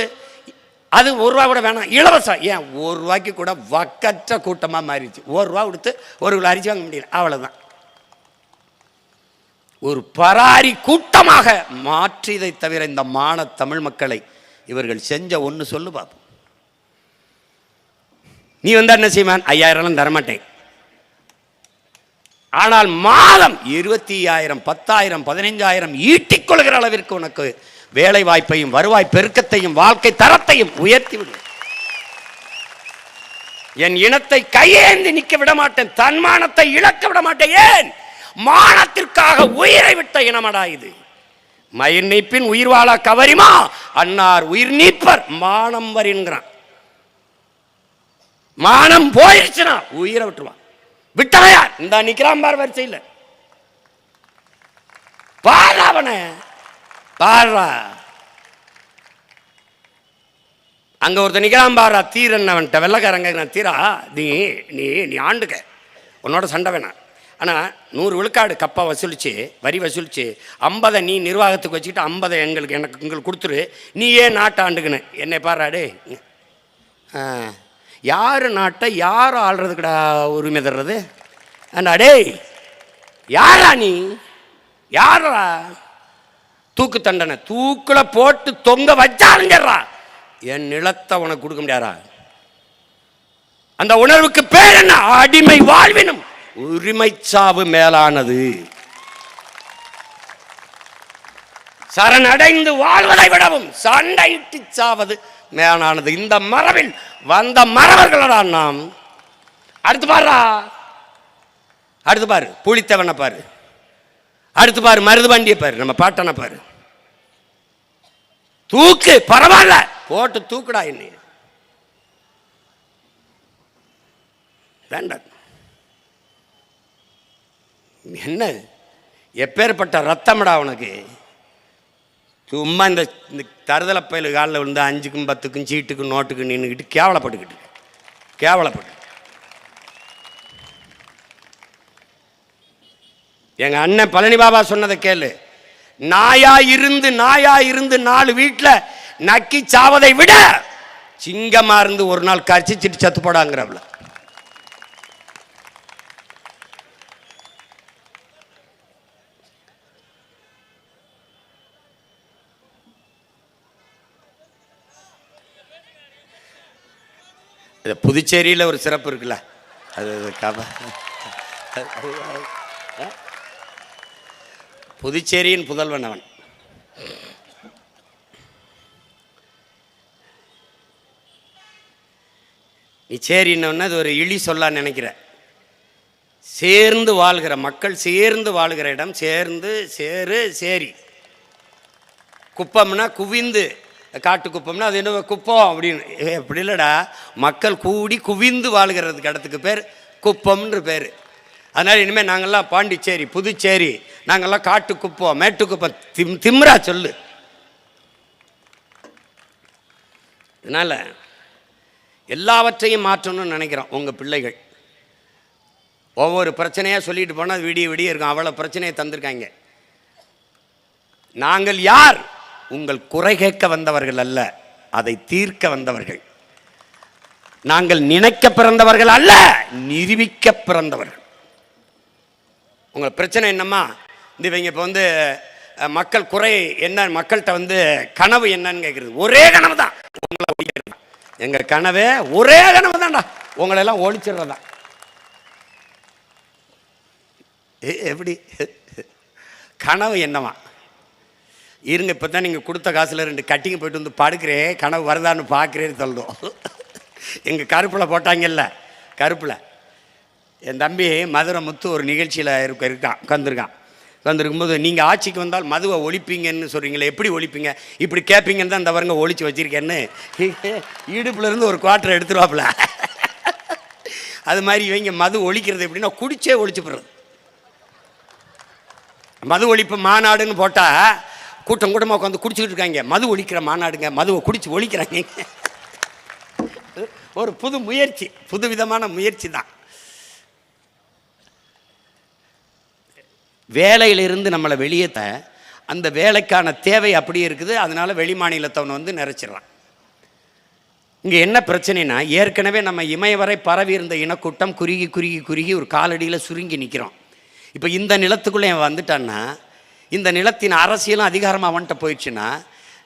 அது 1 ரூபா கூட வேணாம், இலவசம். ஏன்? 1 ரூபாய்க்கு கூட வக்கற்ற கூட்டமாக மாறிடுச்சு. 1 ரூபா கொடுத்து 1 கிலோ அரிசி வாங்க முடியல, அவ்வளோதான். ஒரு பராரி கூட்டமாக மாற்றியதை தவிர இந்த மான தமிழ் மக்களை இவர்கள் செஞ்ச ஒன்று சொல்லு பாப்போம். நீ வந்தா என்ன செய்வான்? 5000 தரமாட்டேன். ஆனால் மாதம் 25,000 10,000 15,000 ஈட்டிக் கொள்கிற அளவிற்கு உனக்கு வேலை வாய்ப்பையும் வருவாய் பெருக்கத்தையும் வாழ்க்கை தரத்தையும் உயர்த்தி விடு. என் இனத்தை கையேந்தி நிற்க விட மாட்டேன், தன்மானத்தை இழக்க விட மாட்டேன். ஏன்? மானத்திற்காக உயிரை விட்ட இனமடா இது. மயிர் நீப்பின் உயிர் வாழா கவரிமா, அன்னார் உயிர் நீப்பர் மானம் வரின்கிறான். மானம் போயிடுச்சுனா உயிரை விட்டுருவான். விட்டாயா இந்த நிக்கிறான் பார் வரிசையில், பாரு அவனை பாரா. அங்க ஒருத்தர் நிக்கிறான் பாரா, தீரன் அவன்கிட்ட வெள்ளக்காரங்க, தீரா நீ நீ நீ ஆண்டுக்க, உன்னோட சண்டை வேணாம், ஆனால் 100 விழுக்காடு கப்பா வசூலிச்சு வரி வசூலிச்சு 50 நீ நிர்வாகத்துக்கு வச்சுக்கிட்டு 50 எங்களுக்கு கொடுத்துரு, நீ ஏன் நாட்டை ஆண்டுக்குன்னு. என்னை பாராடே, யார் நாட்டை யார் ஆள்றதுக்குடா உரிமை தர்றது? அடே யாரா நீ, யாரா? தூக்கு தண்டனை தூக்கில் போட்டு தொங்க வச்சாருங்கறா, என் நிலத்தை உனக்கு கொடுக்க முடியாரா? அந்த உணர்வுக்கு பேர் என்ன? அடிமை வாழ்வினும் உரிமை சாவு மேலானது. சரணடைந்து வாழ்வதை விடவும் சண்டையிட்டு சாவது மேலானது. இந்த மரபில் வந்த மரபர்களா நாம். அடுத்து பாரு, அடுத்து பாரு புலித்தவனை பாரு, அடுத்து பாரு மருதுபாண்டிய பாரு, நம்ம பாட்டனை பாரு. தூக்கு பரவாயில்ல, போட்டு தூக்குடா. என்ன வேண்டாம், என்ன எப்பேற்பட்ட ரத்தமடா உனக்கு? சும்மா இந்த தருதல பயில காலில் விழுந்து 5க்கும் 10க்கும் சீட்டுக்கும் நோட்டுக்கு நின்றுக்கிட்டு கேவலப்பட்டுக்கிட்டு கேவலப்பட்டு. எங்க அண்ணன் பழனி பாபா சொன்னதை கேளு. நாயா இருந்து 4 வீட்டில் நக்கி சாவதை விட சிங்கமா இருந்து ஒரு நாள் கரிச்சிட்டு சத்து போடாங்கிறவள. புதுச்சேரியில் ஒரு சிறப்பு இருக்குல்ல, அது புதுச்சேரியின் புதல்வன் அவன். நீ சேரின்னு அது ஒரு இழி சொல்ல நினைக்கிற. சேர்ந்து வாழ்கிற மக்கள், சேர்ந்து வாழ்கிற இடம், சேர்ந்து சேரி. குப்பம்னா குவிந்து, காட்டு குப்பம்னா அது என்ன குப்பம் அப்படின்னு. எப்படி இல்லைடா, மக்கள் கூடி குவிந்து வாழ்கிறதுக்கு இடத்துக்கு பேர் குப்பம்ன்ற பேர். அதனால் இனிமேல் நாங்கள்லாம் பாண்டிச்சேரி புதுச்சேரி, நாங்கள்லாம் காட்டு குப்பம் மேட்டு குப்பம் திம்ரா சொல்லு. அதனால் எல்லாவற்றையும் மாற்றணும்னு நினைக்கிறோம். உங்கள் பிள்ளைகள் ஒவ்வொரு பிரச்சனையாக சொல்லிட்டு போனால் விடிய இருக்கும். அவ்வளோ பிரச்சனையை தந்திருக்காங்க. நாங்கள் யார்? உங்கள் குறை கேட்க வந்தவர்கள் அல்ல, அதை தீர்க்க வந்தவர்கள். நாங்கள் நினைக்க பிறந்தவர்கள் அல்ல, நிரூபிக்க பிறந்தவர்கள். உங்கள் பிரச்சனை என்னம்மா? இவங்க இப்போ மக்கள் குறை என்ன, மக்கள்கிட்ட கனவு என்னன்னு கேட்குறது. ஒரே கனவு தான் உங்களை ஒழிக்கிறது. எங்கள் கனவே ஒரே கனவு தான்டா, உங்களெல்லாம் ஒழிச்சிடுறதா. எப்படி கனவு என்னவா? இருங்க, இப்போ தான் நீங்கள் கொடுத்த காசில் 2 கட்டிங்க போயிட்டு படுக்கிறேன், கனவு வருதான்னு பார்க்குறேன்னு சொல்லுவோம். எங்கள் கருப்பில் போட்டாங்கல்ல, கருப்பில் என் தம்பி மதுரை முத்து ஒரு நிகழ்ச்சியில் உட்காந்துருக்கும்போது, நீங்கள் ஆட்சிக்கு வந்தால் மதுவை ஒழிப்பீங்கன்னு சொல்கிறீங்களே, எப்படி ஒழிப்பீங்க? இப்படி கேட்பீங்கன்னு தான் இந்த வருங்க ஒழிச்சு வச்சிருக்கேன்னு இடுப்புலேருந்து ஒரு குவார்ட்டர் எடுத்துருவாப்புல. அது மாதிரி இவங்க மது ஒழிக்கிறது எப்படின்னா குடிச்சே ஒழிச்சு போடுறது. மது ஒழிப்பு மாநாடுன்னு போட்டால் கூட்டம் கூட்டமாக உட்காந்து குடிச்சுக்கிட்டு இருக்காங்க. மது ஒழிக்கிற மாநாடுங்க, மதுவை குடிச்சு ஒழிக்கிறாங்க. ஒரு புது முயற்சி, புது விதமான முயற்சி தான். வேலையிலிருந்து நம்மளை வெளியேற்ற அந்த வேலைக்கான தேவை அப்படியே இருக்குது. அதனால வெளி மாநிலத்தவன் நிறைச்சிடறான். இங்கே என்ன பிரச்சனைனா, ஏற்கனவே நம்ம இமயவரை பரவி இருந்த இனக்கூட்டம் குறுகி குறுகி குறுகி ஒரு காலடியில் சுருங்கி நிற்கிறோம். இப்போ இந்த நிலத்துக்குள்ளே வந்துட்டான்னா, இந்த நிலத்தின் அரசியலும் அதிகாரமாக அவன்கிட்ட போயிடுச்சுன்னா,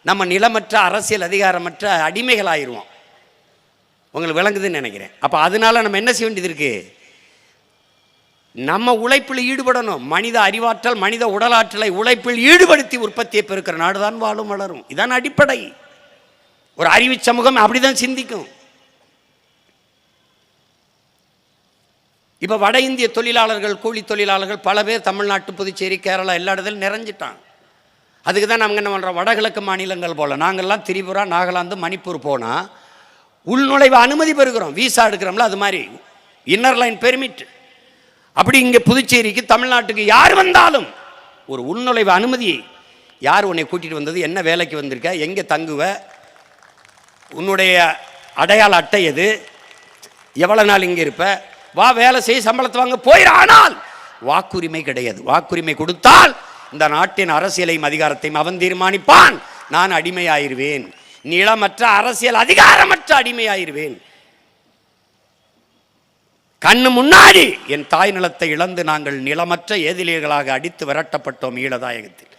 நம்ம நிலமற்ற அரசியல் அதிகாரமற்ற அடிமைகள் ஆயிடுவோம். உங்களுக்கு விளங்குதுன்னு நினைக்கிறேன். அப்போ அதனால நம்ம என்ன செய்ய வேண்டியது இருக்குது? நம்ம உழைப்பில் ஈடுபடணும். மனித அறிவாற்றல், மனித உடலாற்றலை உழைப்பில் ஈடுபடுத்தி உற்பத்தியை பெருக்கிற நாடுதான் வாழும் வளரும். இதான் அடிப்படை. ஒரு அறிவு சமூகம் அப்படிதான் சிந்திக்கும். இப்ப வட இந்திய தொழிலாளர்கள், கூலி தொழிலாளர்கள் பல பேர் தமிழ்நாட்டு, புதுச்சேரி, கேரளா எல்லா இடத்துலையும் நிறைஞ்சிட்டாங்க. அதுக்கு தான் நம்ம என்ன பண்ணுறோம், வடகிழக்கு மாநிலங்கள் போல் நாங்கள்லாம் திரிபுரா, நாகாலாந்து, மணிப்பூர் போனால் உள்நுழைவு அனுமதி பெறுகிறோம். வீசா எடுக்கிறோம்ல, அது மாதிரி இன்னர் லைன் பெர்மிட். அப்படி இங்கே புதுச்சேரிக்கு, தமிழ்நாட்டுக்கு யார் வந்தாலும் ஒரு உள்நுழைவு அனுமதி. யார் உன்னை கூட்டிகிட்டு வந்தது, என்ன வேலைக்கு வந்திருக்க, எங்கே தங்குவ, உன்னுடைய அடையாள அட்டை எது, எவ்வளோ நாள் இங்கே இருப்ப, வா வேலை செய்ய, சம்பளத்தை வாங்க, போயிட. ஆனால் வாக்குரிமை கிடையாது. வாக்குரிமை கொடுத்தால் இந்த நாட்டின் அரசியலையும் அதிகாரத்தையும் அவன் தீர்மானிப்பான். நான் அடிமையாயிருவேன், நிலமற்ற அரசியல் அதிகாரமற்ற அடிமையாயிருவேன். கண்ணு முன்னாடி என் தாய் நிலத்தை இழந்து நாங்கள் நிலமற்ற ஏதிலியர்களாக அடித்து விரட்டப்பட்டோம் ஈழதாயகத்தில்.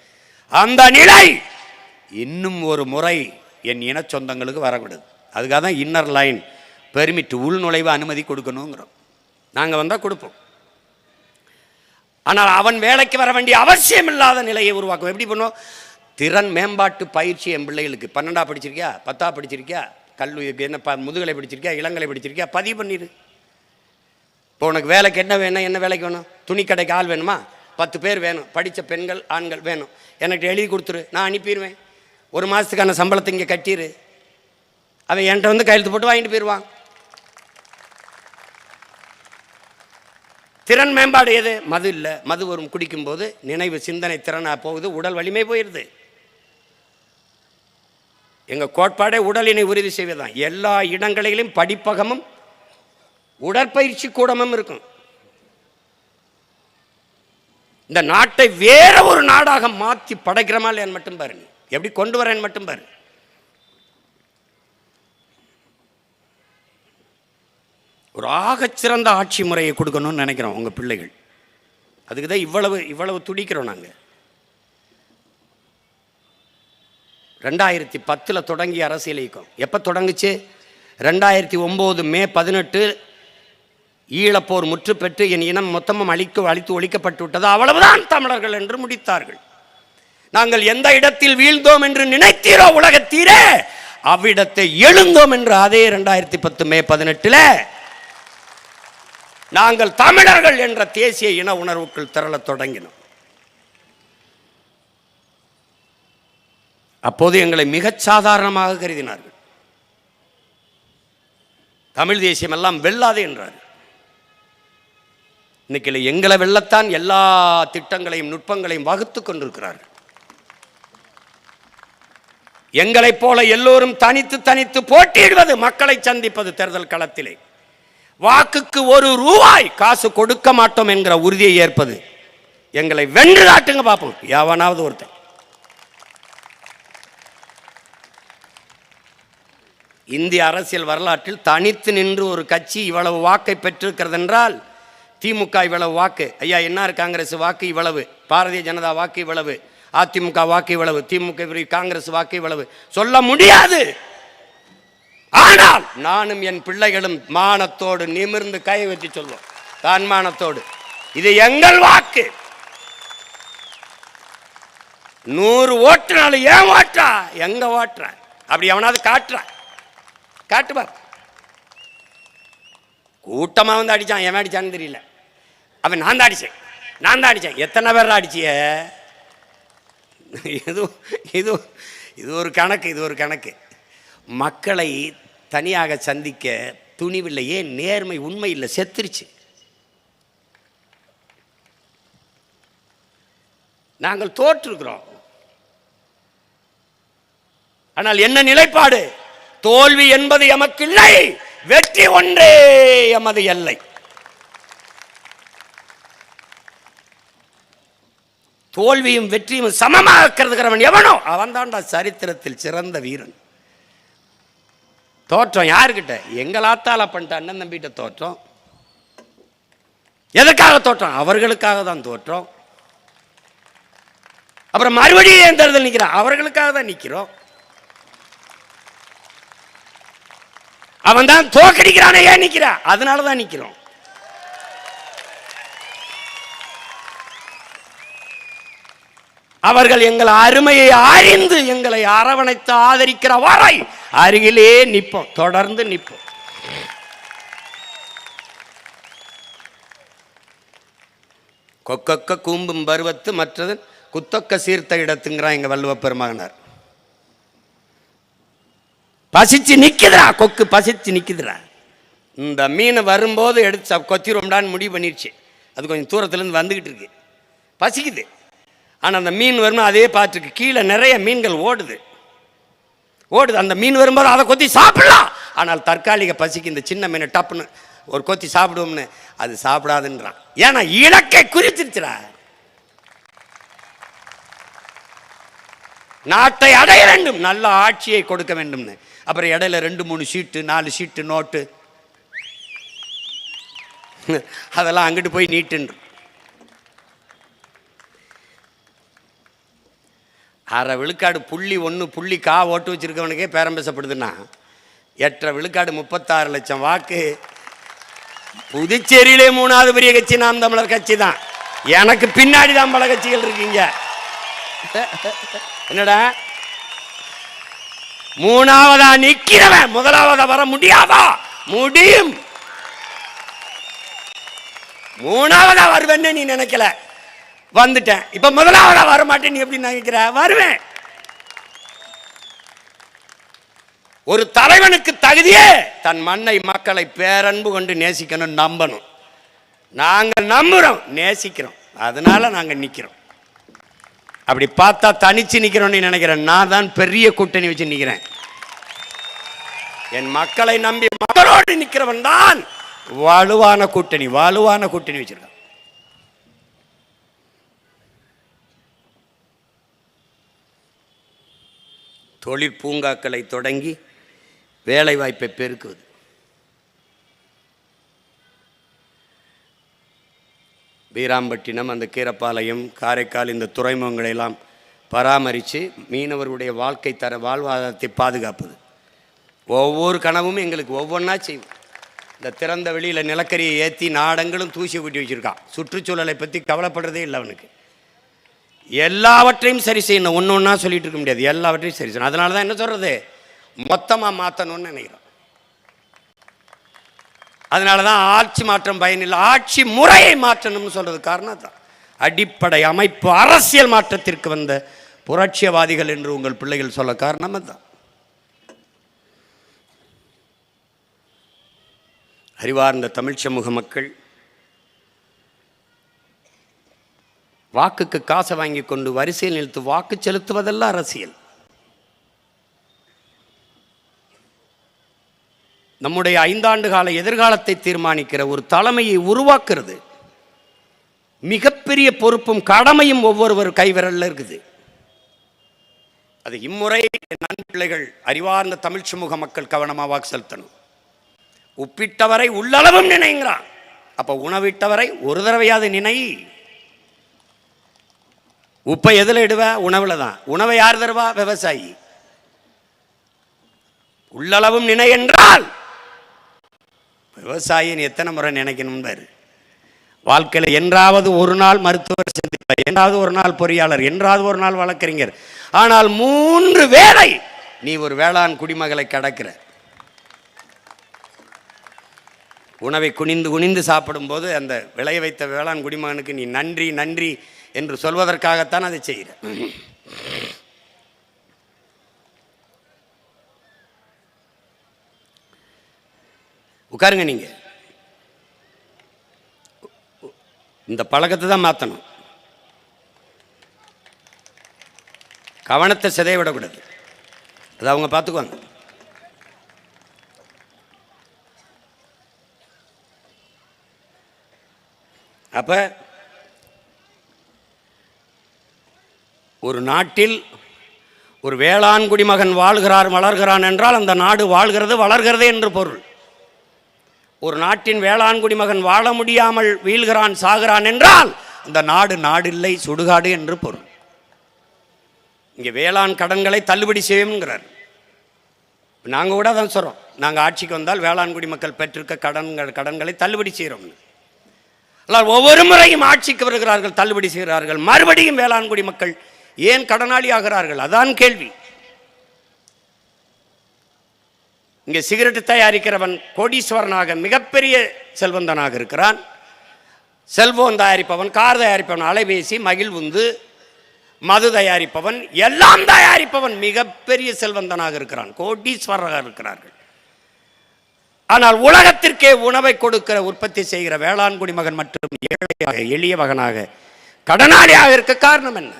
அந்த நிலை இன்னும் ஒரு முறை என் இன சொந்தங்களுக்கு வரக்கூடாது. அதுக்காக தான் இன்னர் லைன் பெர்மிட், உள்நுழைவு அனுமதி கொடுக்கணுங்கிறோம். நாங்கள் வந்தால் கொடுப்போம். ஆனால் அவன் வேலைக்கு வர வேண்டிய அவசியம் இல்லாத நிலையை உருவாக்கும். எப்படி பண்ணுவோம், திறன் மேம்பாட்டு பயிற்சி என் பிள்ளைகளுக்கு 12ஆ படிச்சிருக்கியா, 10ஆ படிச்சிருக்கியா, கல்லூரி என்ன முதுகலை படிச்சிருக்கியா, இளங்கலை படிச்சிருக்கியா, பதிவு பண்ணிடு. இப்போ உனக்கு வேலைக்கு என்ன வேணும், என்ன வேலைக்கு வேணும், துணி கடைக்கு ஆள் வேணுமா, 10 பேர் வேணும், படித்த பெண்கள் ஆண்கள் வேணும், எனக்கு எழுதி கொடுத்துரு, நான் அனுப்பிடுவேன். ஒரு மாதத்துக்கான சம்பளத்தை இங்கே கட்டிடு. அவன் என்கிட்ட வந்து கையெழுத்து போட்டு வாங்கிட்டு போயிடுவான். திறன் மேம்பாடு எது, மது இல்லை. மது வரும் குடிக்கும்போது நினைவு சிந்தனை திறனாக போகுது, உடல் வலிமை போயிடுது. எங்கள் கோட்பாடே உடலினை உறுதி செய்வதுதான். எல்லா இடங்களிலும் படிப்பகமும் உடற்பயிற்சி கூடமும் இருக்கும். இந்த நாட்டை வேற ஒரு நாடாக மாற்றி படைக்கிறமா இல்லையான்னு மட்டும் பாரு, நீ எப்படி கொண்டு வரேன்னு மட்டும் பாரு. ஒரு ஆகச்சிறந்த ஆட்சி முறையை கொடுக்கணும்னு நினைக்கிறோம் உங்கள் பிள்ளைகள். அதுக்கு தான் இவ்வளவு துடிக்கிறோம் நாங்கள். 2010 தொடங்கிய அரசியல் இயக்கம் எப்போ தொடங்குச்சு, 2009 மே 18 ஈழப்போர் முற்று பெற்று என் இனம் மொத்தமும் அழித்து ஒழிக்கப்பட்டு விட்டது, அவ்வளவுதான் தமிழர்கள் என்று முடித்தார்கள். நாங்கள் எந்த இடத்தில் வீழ்ந்தோம் என்று நினைத்தீரோ உலகத்தீரே, அவ்விடத்தை எழுந்தோம் என்று அதே 2010 மே 18 நாங்கள் தமிழர்கள் என்ற தேசிய இன உணர்வுக்குள் திரளத் தொடங்கினோம். அப்போது எங்களை மிகச் சாதாரணமாக கருதினார்கள். தமிழ் தேசியம் எல்லாம் வெல்லாது என்றார்கள். இன்னைக்கு எங்களை வெல்லத்தான் எல்லா திட்டங்களையும் நுட்பங்களையும் வகுத்து கொண்டிருக்கிறார்கள். எங்களைப் போல எல்லோரும் தனித்து தனித்து போட்டியிடுவது, மக்களை சந்திப்பது, தேர்தல் களத்திலே வாக்குக்கு 1 ரூபாய் காசு கொடுக்க மாட்டோம் என்கிற உறுதியை ஏற்பது. எங்களை வென்று காட்டுங்க பார்ப்போம் எவனாவது ஒருத்தன். இந்திய அரசியல் வரலாற்றில் தனித்து நின்று ஒரு கட்சி இவ்வளவு வாக்கை பெற்றிருக்கிறது என்றால், திமுக இவ்வளவு வாக்கு, ஐயா என்ஆர் காங்கிரஸ் வாக்கு இவ்வளவு, பாரதிய ஜனதா வாக்கு இவ்வளவு, அதிமுக வாக்கு இவ்வளவு, திமுக காங்கிரஸ் வாக்கு இவ்வளவு சொல்ல முடியாது. ஆனால் நானும் என் பிள்ளைகளும் மானத்தோடு நிமிர்ந்து கை வச்சு சொல்லுவோம், தன்மானத்தோடு, இது எங்கள் வாக்கு. 100 ஓட்டுனாலும் ஏன் ஓட்டா, எங்க ஓட்டுற, அப்படி எவனாவது காட்டுற, காட்டுப்பா. கூட்டமா வந்து அடிச்சான், எவன் அடிச்சான்னு தெரியல. அவன் நான் தான் அடிச்சேன். எத்தனை பேர் அடிச்சிய? இது ஒரு கணக்கு. மக்களை தனியாக சந்திக்க துணிவில்லையே, நேர்மை உண்மை இல்லை, செத்துருச்சு. நாங்கள் தோற்றிருக்கிறோம். ஆனால் என்ன நிலைப்பாடு, தோல்வி என்பது எமக்கு இல்லை, வெற்றி ஒன்றே எமது எல்லை. தோல்வியும் வெற்றியும் சமமாக கருதுகிறவன் எவனோ அவன் தான்டா சரித்திரத்தில் சிறந்த வீரன். தோற்றம் யாருக்கிட்ட, எங்களாத்தால பண்ணிட்ட அண்ணன் தம்பிகிட்ட தோற்றம். எதற்காக தோற்றம், அவர்களுக்காக தான் தோற்றம். அப்புறம் மறுபடியும் ஏன் தேர்தல் நிற்கிறான், அவர்களுக்காக தான் நிற்கிறோம். அவன் தான் தோக்கடிக்கிறானே, ஏன் நிற்கிறான், அதனால தான் நிற்கிறோம். அவர்கள் எங்கள் அருமையை அறிந்து எங்களை அரவணைத்து ஆதரிக்கிற வரை அருகிலே நிற்போம், தொடர்ந்து நிற்போம். கொக்கொக்க கூம்பும் பருவத்து மற்றது குத்தொக்க சீர்த்த இடத்துங்கிறான் எங்க வள்ளுவ பெருமகனார். பசிச்சு நிக்குதுடா, கொக்கு பசிச்சு நிக்குதுடா. இந்த மீன் வரும்போது எடுத்து கொத்திரோம்டான்னு முடிவு பண்ணிடுச்சு. அது கொஞ்சம் தூரத்துலேருந்து வந்துக்கிட்டு இருக்கு, பசிக்குது. ஆனால் அந்த மீன் வரும்போது அதே பார்த்துருக்கு, கீழே நிறைய மீன்கள் ஓடுது. அந்த மீன் வரும்போது அதை கொத்தி சாப்பிடலாம். ஆனால் தற்காலிக பசிக்கு இந்த சின்ன மீனை டப்புன்னு ஒரு கொத்தி சாப்பிடுவோம்னு அது சாப்பிடாதுன்றான். ஏன்னா இலக்கை குறிச்சிருச்சுடா. நாட்டை அடைய வேண்டும், நல்ல ஆட்சியை கொடுக்க வேண்டும்னு. அப்புறம் இடையில 2-3 சீட்டு 4 சீட்டு நோட்டு அதெல்லாம் அங்கிட்டு போய் நீட்டுன்று. 1/2 விழுக்காடு புள்ளி கா ஓட்டு வச்சிருக்கவனுக்கே பேரம் பேசப்படுதுன்னா 8 விழுக்காடு 36 லட்சம் வாக்கு. புதுச்சேரியிலே 3வது பெரிய கட்சி நாம் தமிழர் கட்சி தான். எனக்கு பின்னாடி தான் பல கட்சிகள் இருக்கீங்க. என்னடா 3ஆவதா நிக்கிறவன் 1ஆவதா வர முடியாதா? முடியும். 3ஆவதா வருவேன்னு நீ நினைக்கல, வந்துட்டேன். இப்ப 1ஆவதா வர மாட்டேன் நீ எப்படி நினைக்கிற? வருவேன். ஒரு தலைவனுக்கு தகுதியே தன் மண்ணை மக்களை பேரன்பு கொண்டு நேசிக்கணும், நம்பணும். நாங்கள் நம்புறோம், நேசிக்கிறோம், அதனால நாங்க நிக்கிறோம். அப்படி பார்த்தா தனிச்சு நிக்கிறோம்னு நினைக்கிறேன். நான் தான் பெரிய கூட்டணி வச்சு நிக்கிறேன். என் மக்களை நம்பி மக்களோடு நிக்கிறவன் தான் வலுவான கூட்டணி வச்சிருக்கான். தொழிற்பூங்காக்களை தொடங்கி வேலை வாய்ப்பை பெருக்குவது, வீராம்பட்டினம், அந்த கீரப்பாளையம், காரைக்கால், இந்த துறைமுகங்களை எல்லாம் பராமரித்து மீனவர்களுடைய வாழ்வாதாரத்தை பாதுகாப்பது. ஒவ்வொரு கனவும் எங்களுக்கு ஒவ்வொன்றா செய்வோம். இந்த திறந்த வெளியில் நிலக்கரியை ஏற்றி நாடங்களும் தூசி கூட்டி வச்சுருக்கான். சுற்றுச்சூழலை பற்றி கவலைப்படுறதே இல்லை அவனுக்கு. எல்லாவற்றையும் சரி செய்யணும், ஒன்று ஒன்றா சொல்லிட்டு இருக்க முடியாது, எல்லாவற்றையும் சரி செய்யணும். அதனால தான் என்ன சொல்கிறது, மொத்தமாக மாற்றணும்னு நினைக்கிறோம். அதனால தான் ஆட்சி மாற்றம் பயனில்லை, ஆட்சி முறையை மாற்றணும்னு சொல்கிறது காரணம் தான். அடிப்படை அமைப்பு அரசியல் மாற்றத்திற்கு வந்த புரட்சியவாதிகள் என்று உங்கள் பிள்ளைகள் சொல்ல காரணம் தான். அறிவார்ந்த தமிழ் சமூக மக்கள் வாக்குக்கு காசை வாங்கி கொண்டு வரிசையில் நிறுத்து வாக்கு செலுத்துவதெல்லாம் அரசியல். நம்முடைய 5 ஆண்டு கால எதிர்காலத்தை தீர்மானிக்கிற ஒரு தலைமையை உருவாக்குறது மிகப்பெரிய பொறுப்பும் கடமையும் ஒவ்வொருவர் கைவிரல்ல இருக்குது. அது இம்முறை என் பிள்ளைகள் அறிவார்ந்த தமிழ் சமூக மக்கள் கவனமாக வாக்கு செலுத்தணும். உப்பிட்டவரை உள்ளளவும் நினைங்கிறான். அப்ப உணவிட்டவரை ஒரு தடவையாவது நினை. உப்பை எதில் இடுவ? உணவுல தான். உணவை யார் தருவா? விவசாயி. உள்ளளவும் நினை என்றால் விவசாயின்னு எத்தனை முறை நினைக்கணும் பாரு. வாழ்க்கையில் என்றாவது ஒரு நாள் மருத்துவர் சந்திப்பார், என்றாவது ஒரு நாள் பொறியாளர், என்றாவது ஒரு நாள் வழக்கறிஞர். ஆனால் 3 வேளை நீ ஒரு வேளாண் குடிமகளை கடக்கிற. உணவை குனிந்து குனிந்து சாப்பிடும் போது அந்த விளைய வைத்த வேளாண் குடிமகனுக்கு நீ நன்றி நன்றி என்று சொல்வதற்காகத்தான் அதை செய்கிற. உட்காருங்க. நீங்க இந்த பழக்கத்தை தான் மாற்றணும். கவனத்தை சிதைய விடக்கூடாது. அதை அவங்க பார்த்துக்குவாங்க. அப்ப ஒரு நாட்டில் ஒரு வேளாண் குடிமகன் வாழ்கிறார் வளர்கிறான் என்றால் அந்த நாடு வாழ்கிறது வளர்கிறது என்று பொருள். ஒரு நாட்டின் வேளாண் குடிமகன் வாழ முடியாமல் வீழ்கிறான் சாகிறான் என்றால் அந்த நாடு நாடில்லை சுடுகாடு என்று பொருள். இங்கே வேளாண் கடன்களை தள்ளுபடி செய்யுங்கிறார். நாங்கள் கூட தான் சொல்கிறோம், நாங்கள் ஆட்சிக்கு வந்தால் வேளாண் குடிமக்கள் பெற்றிருக்க கடன்களை தள்ளுபடி செய்கிறோம். ஒவ்வொரு முறையும் ஆட்சிக்கு வருகிறார்கள், தள்ளுபடி செய்கிறார்கள். மறுபடியும் வேளாண் குடிமக்கள் ஏன் கடனாளி ஆகிறார்கள்? அதான் கேள்வி. இங்கே சிகரெட் தயாரிக்கிறவன் கோடீஸ்வரனாக மிகப்பெரிய செல்வந்தனாக இருக்கிறான். செல்போன் தயாரிப்பவன், கார் தயாரிப்பவன், அலைபேசி, மகிழ்வுந்து, மது தயாரிப்பவன், எல்லாம் தயாரிப்பவன் மிகப்பெரிய செல்வந்தனாக இருக்கிறான், கோடீஸ்வரராக இருக்கிறார்கள். ஆனால் உலகத்திற்கே உணவை கொடுக்கிற உற்பத்தி செய்கிற வேளாண் குடிமகன் மற்றும் ஏழையாக எளிய மகனாக கடனாளியாக இருக்க காரணம் என்ன?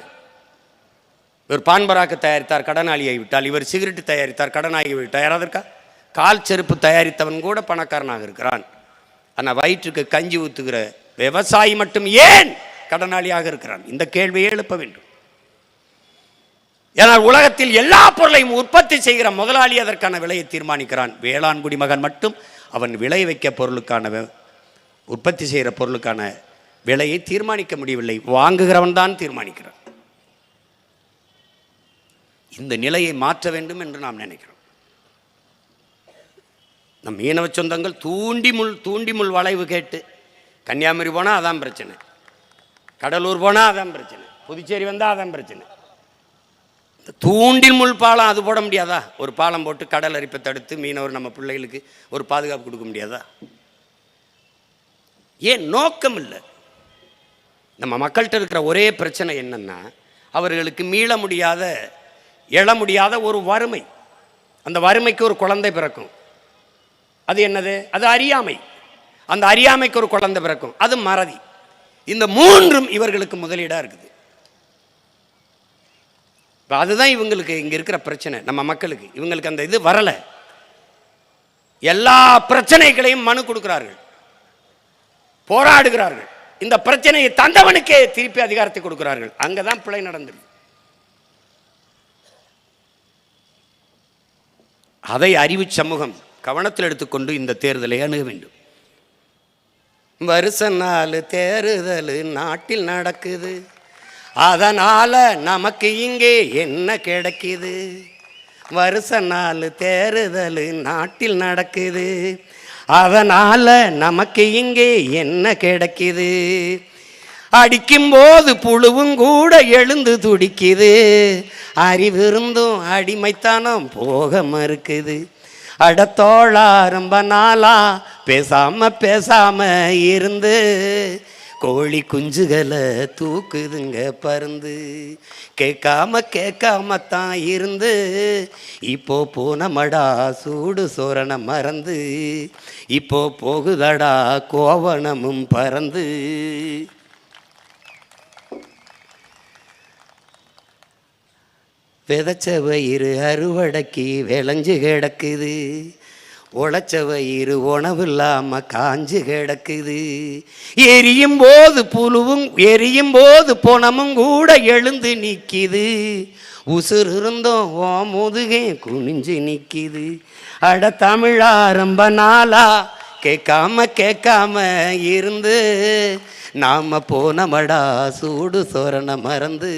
இவர் பான்பராக்கு தயாரித்தார், கடனாளியை விட்டால். இவர் சிகரெட் தயாரித்தார், கடனாகி விட்டார். யாராவது இருக்கா? கால் செருப்பு தயாரித்தவன் கூட பணக்காரனாக இருக்கிறான். ஆனால் வயிற்றுக்கு கஞ்சி ஊத்துகிற விவசாயி மட்டும் ஏன் கடனாளியாக இருக்கிறான்? இந்த கேள்வியை எழுப்ப வேண்டும். ஏனால் உலகத்தில் எல்லா பொருளையும் உற்பத்தி செய்கிற முதலாளி அதற்கான விலையை தீர்மானிக்கிறான். வேளாண் குடிமகன் மட்டும் அவன் விளை வைக்க பொருளுக்கான உற்பத்தி செய்கிற பொருளுக்கான விலையை தீர்மானிக்க முடியவில்லை, வாங்குகிறவன் தான் தீர்மானிக்கிறான். இந்த நிலையை மாற்ற வேண்டும் என்று நாம் நினைக்கிறோம். நம் மீனவ சொந்தங்கள் தூண்டி முள் வளைவு கேட்டு கன்னியாகுமரி போனால் அதான் பிரச்சனை, கடலூர் போனால் அதான் பிரச்சனை, புதுச்சேரி வந்தால் அதான் பிரச்சனை. தூண்டில் முள் பாலம் அது போட முடியாதா? ஒரு பாலம் போட்டு கடல் அரிப்பை தடுத்து மீனவர் நம்ம பிள்ளைகளுக்கு ஒரு பாதுகாப்பு கொடுக்க முடியாதா? ஏன்? நோக்கம் இல்லை. நம்ம மக்கள்கிட்ட இருக்கிற ஒரே பிரச்சனை என்னன்னா, அவர்களுக்கு எழ முடியாத ஒரு வறுமை. அந்த வறுமைக்கு ஒரு குழந்தை பிறக்கும், அது என்னது? அது அறியாமை. அந்த அறியாமைக்கு ஒரு குழந்தை பிறக்கும், அது மறதி. இந்த மூன்றும் இவர்களுக்கு முதலீடாக இருக்குது. இப்போ அதுதான் இவங்களுக்கு இங்கே இருக்கிற பிரச்சனை. நம்ம மக்களுக்கு இவங்களுக்கு அந்த இது வரலை. எல்லா பிரச்சனைகளையும் மனு கொடுக்கிறார்கள், போராடுகிறார்கள். இந்த பிரச்சனையை தந்தவனுக்கே திருப்பி அதிகாரத்தை கொடுக்கிறார்கள். அங்கதான் பிழை நடந்தது. அதை அறிவு சமூகம் கவனத்தில் எடுத்துக்கொண்டு இந்த தேர்தலை அணுக வேண்டும். வருஷ நாள் தேர்தல் நாட்டில் நடக்குது, அதனால நமக்கு இங்கே என்ன கிடைக்குது? வருஷ நாள் தேர்தல் நாட்டில் நடக்குது, அதனால நமக்கு இங்கே என்ன கிடைக்குது? அடிக்கும்போது புழுவும் கூட எழுந்து துடிக்குது, அறிவிருந்தும் அடிமைத்தனம் போக மறுக்குது. அடத்தோழா ரொம்ப நாளா பேசாம இருந்து கோழி குஞ்சுகளை தூக்குதுங்க பருந்து. கேட்காம தான் இருந்து இப்போ போனமடா சூடு சோரண மறந்து, இப்போ போகுதடா கோவணமும் பறந்து. விதைச்ச வயிறு அறுவடைக்கு விளைஞ்சு கிடக்குது, உழைச்ச வயிறு உணவு இல்லாம காஞ்சு கிடக்குது. எரியும் போது பொணமும் கூட எழுந்து நிற்கிது, உசுறு இருந்தோம் ஓ முதுகே குனிஞ்சு நிற்கிது. அட தமிழா ரொம்ப நாளா கேட்காம இருந்து நாம போனமடா சூடு சோரண மறந்து,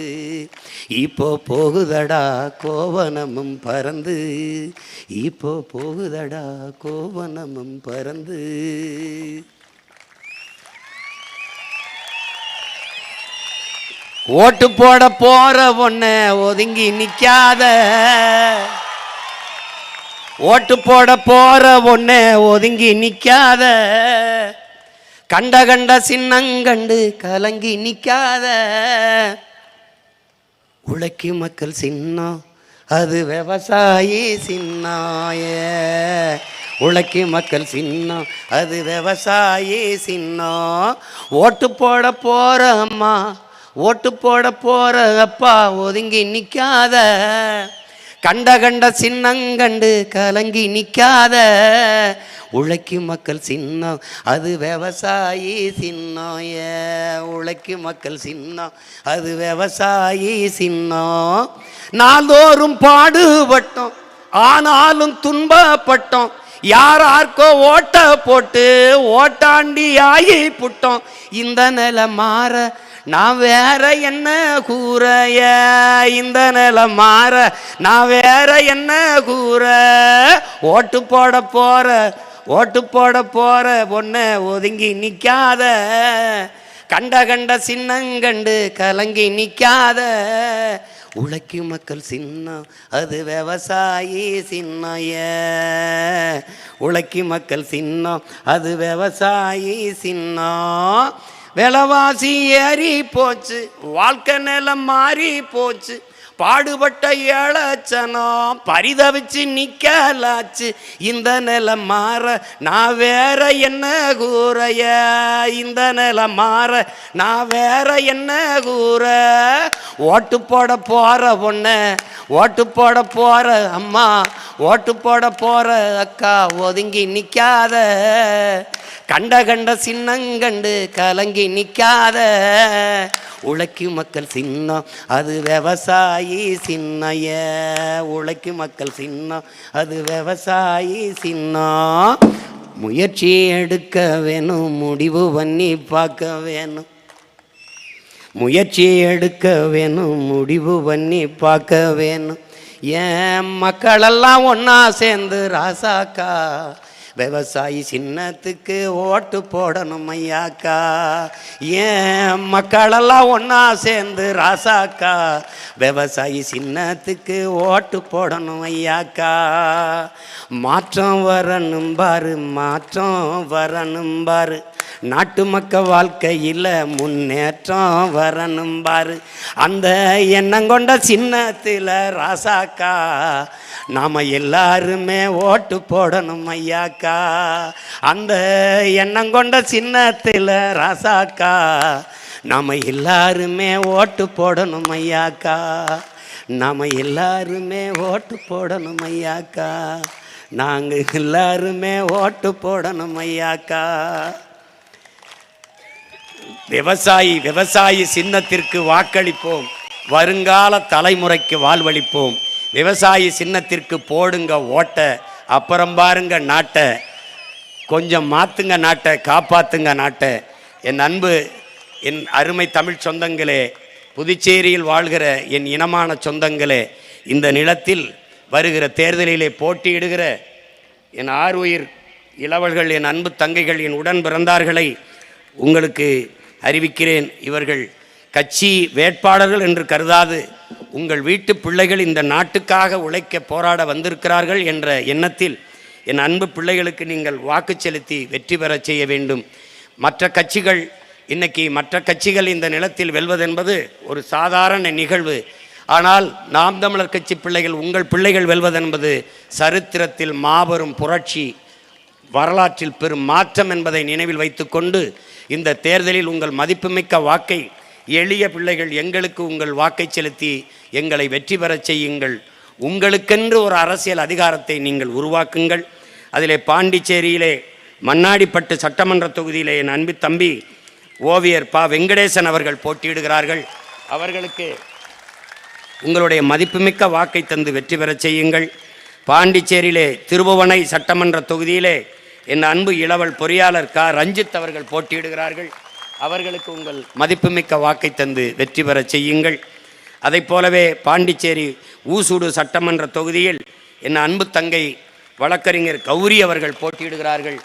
இப்போ போகுதடா கோவணமும் பறந்து, இப்போ போகுதடா கோவணமும் பறந்து. ஓட்டு போட போற ஒன்ன ஒதுங்கி நிக்காத, ஓட்டு போட போற ஒன்ன ஒதுங்கி நிக்காத, கண்ட சின்னங்கண்டு கலங்கி நிக்காத. உழைக்கும் மக்கள் சின்னம் அது விவசாயி சின்னாய, உழைக்கும் மக்கள் சின்னம் அது விவசாயி சின்னம். ஓட்டு போட போற அம்மா, ஓட்டு போட போற அப்பா ஒதுங்கி நிக்காத, கண்ட சின்னங்கண்டு கலங்கி நிக்காத. உழைக்கும் மக்கள் சின்னம் அது விவசாயி சின்னம், உழைக்கும் மக்கள் சின்னம் அது விவசாயி சின்னம். நாள்தோறும் பாடுபட்டோம் ஆனாலும் துன்பப்பட்டோம், யாரார்க்கோ ஓட்ட போட்டு ஓட்டாண்டி ஆகி புட்டோம். இந்த நிலை மாற நான் வேற என்ன கூறைய, இந்த நிலை மாற நான் வேற என்ன கூற. ஓட்டு போட போற பொண்ண ஒதுங்கி நிக்காத, கண்ட கண்ட சின்னங்கண்டு கலங்கி நிக்காத, உழைக்கும் மக்கள் சின்னம் அது விவசாயி சின்னைய. உழைக்கும் மக்கள் சின்னம் அது விவசாயி சின்னம். விலைவாசி ஏறி போச்சு, வாழ்க்கை நிலம் மாறி போச்சு, பாடுபட்ட ஏழச்சனம் பரிதவிச்சு நிக்கலாச்சு. இந்த நிலம் மாற நான் வேற என்ன கூறைய, இந்த நிலம் மாற நான் வேற என்ன கூற. ஓட்டு போட போற பொண்ண, ஓட்டு போட போற அம்மா, ஓட்டு போட போற அக்கா ஒதுங்கி நிக்காத, கண்ட கண்ட சின்னங்கண்டு கலங்கி நிக்காத. உழைக்கும் மக்கள் சின்னம் அது விவசாயி சின்னைய. உழைக்கும் மக்கள் சின்னம் அது விவசாயி சின்னம். முயற்சி எடுக்க வேணும், முடிவு பண்ணி பார்க்க வேணும். முயற்சி எடுக்க வேணும், முடிவு பண்ணி பார்க்க வேணும். ஏன் மக்களெல்லாம் ஒன்றா சேர்ந்து ராசாக்கா விவசாயி சின்னத்துக்கு ஓட்டு போடணும் ஐயாக்கா. ஏன் மக்களெல்லாம் ஒன்றா சேர்ந்து ராசாக்கா விவசாயி சின்னத்துக்கு ஓட்டு போடணும் ஐயாக்கா. மாற்றம் வரணும் பாரு, மாற்றம் வரணும் பாரு, நாட்டு மக்கள் வாழ்க்கையில் முன்னேற்றம் வரணும் பாரு. அந்த எண்ணம் கொண்ட சின்னத்தில் ராசாக்கா நாம் எல்லாருமே ஓட்டு போடணும் ஐயாக்கா. அந்த எண்ணம் கொண்ட சின்னத்தில் ராசாக்கா நாம் எல்லாருமே ஓட்டு போடணும் ஐயாக்கா. நாம் எல்லாருமே ஓட்டு போடணும் ஐயாக்கா. நாங்கள் எல்லாருமே ஓட்டு போடணும் ஐயாக்கா. விவசாயி விவசாயி சின்னத்திற்கு வாக்களிப்போம், வருங்கால தலைமுறைக்கு வாழ்வளிப்போம். விவசாயி சின்னத்திற்கு போடுங்க ஓட்ட, அப்புறம் பாருங்க நாட்டை. கொஞ்சம் மாற்றுங்க நாட்டை, காப்பாற்றுங்க நாட்டை. என் அன்பு, என் அருமை தமிழ் சொந்தங்களே, புதுச்சேரியில் வாழ்கிற என் இனமான சொந்தங்களே, இந்த நிலத்தில் வருகிற தேர்தலிலே போட்டியிடுகிற என் ஆறுயிர் இளவல்கள், என் அன்பு தங்கைகள், என் உடன் பிறந்தார்களை உங்களுக்கு அறிவிக்கிறேன். இவர்கள் கட்சி வேட்பாளர்கள் என்று கருதாது உங்கள் வீட்டு பிள்ளைகள் இந்த நாட்டுக்காக உழைக்க போராட வந்திருக்கிறார்கள் என்ற எண்ணத்தில் என் அன்பு பிள்ளைகளுக்கு நீங்கள் வாக்கு செலுத்தி வெற்றி பெற செய்ய வேண்டும். மற்ற கட்சிகள் இன்னைக்கு மற்ற கட்சிகள் இந்த நிலத்தில் வெல்வதென்பது ஒரு சாதாரண நிகழ்வு. ஆனால் நாம் தமிழர் கட்சி பிள்ளைகள், உங்கள் பிள்ளைகள் வெல்வதென்பது சரித்திரத்தில் மாபெரும் புரட்சி, வரலாற்றில் பெரும் மாற்றம் என்பதை நினைவில் வைத்துக்கொண்டு இந்த தேர்தலில் உங்கள் மதிப்புமிக்க வாக்கை எளிய பிள்ளைகள் எங்களுக்கு உங்கள் வாக்கை செலுத்தி எங்களை வெற்றி பெறச் செய்யுங்கள். உங்களுக்கென்று ஒரு அரசியல் அதிகாரத்தை நீங்கள் உருவாக்குங்கள். அதிலே பாண்டிச்சேரியிலே மண்ணாடிப்பட்டு சட்டமன்ற தொகுதியிலே என் அன்பு தம்பி ஓவியர் பா வெங்கடேசன் அவர்கள் போட்டியிடுகிறார்கள். அவர்களுக்கு உங்களுடைய மதிப்புமிக்க வாக்கை தந்து வெற்றி பெறச் செய்யுங்கள். பாண்டிச்சேரியிலே திருபுவனை சட்டமன்ற தொகுதியிலே என் அன்பு இளவல் பொறியாளர் கா ரஞ்சித் அவர்கள் போட்டியிடுகிறார்கள். அவர்களுக்கு உங்கள் மதிப்புமிக்க வாக்கை தந்து வெற்றி பெறச் செய்யுங்கள். அதை போலவே பாண்டிச்சேரி ஊசூடு சட்டமன்ற தொகுதியில் என் அன்பு தங்கை வழக்கறிஞர் கௌரி அவர்கள் போட்டியிடுகிறார்கள்.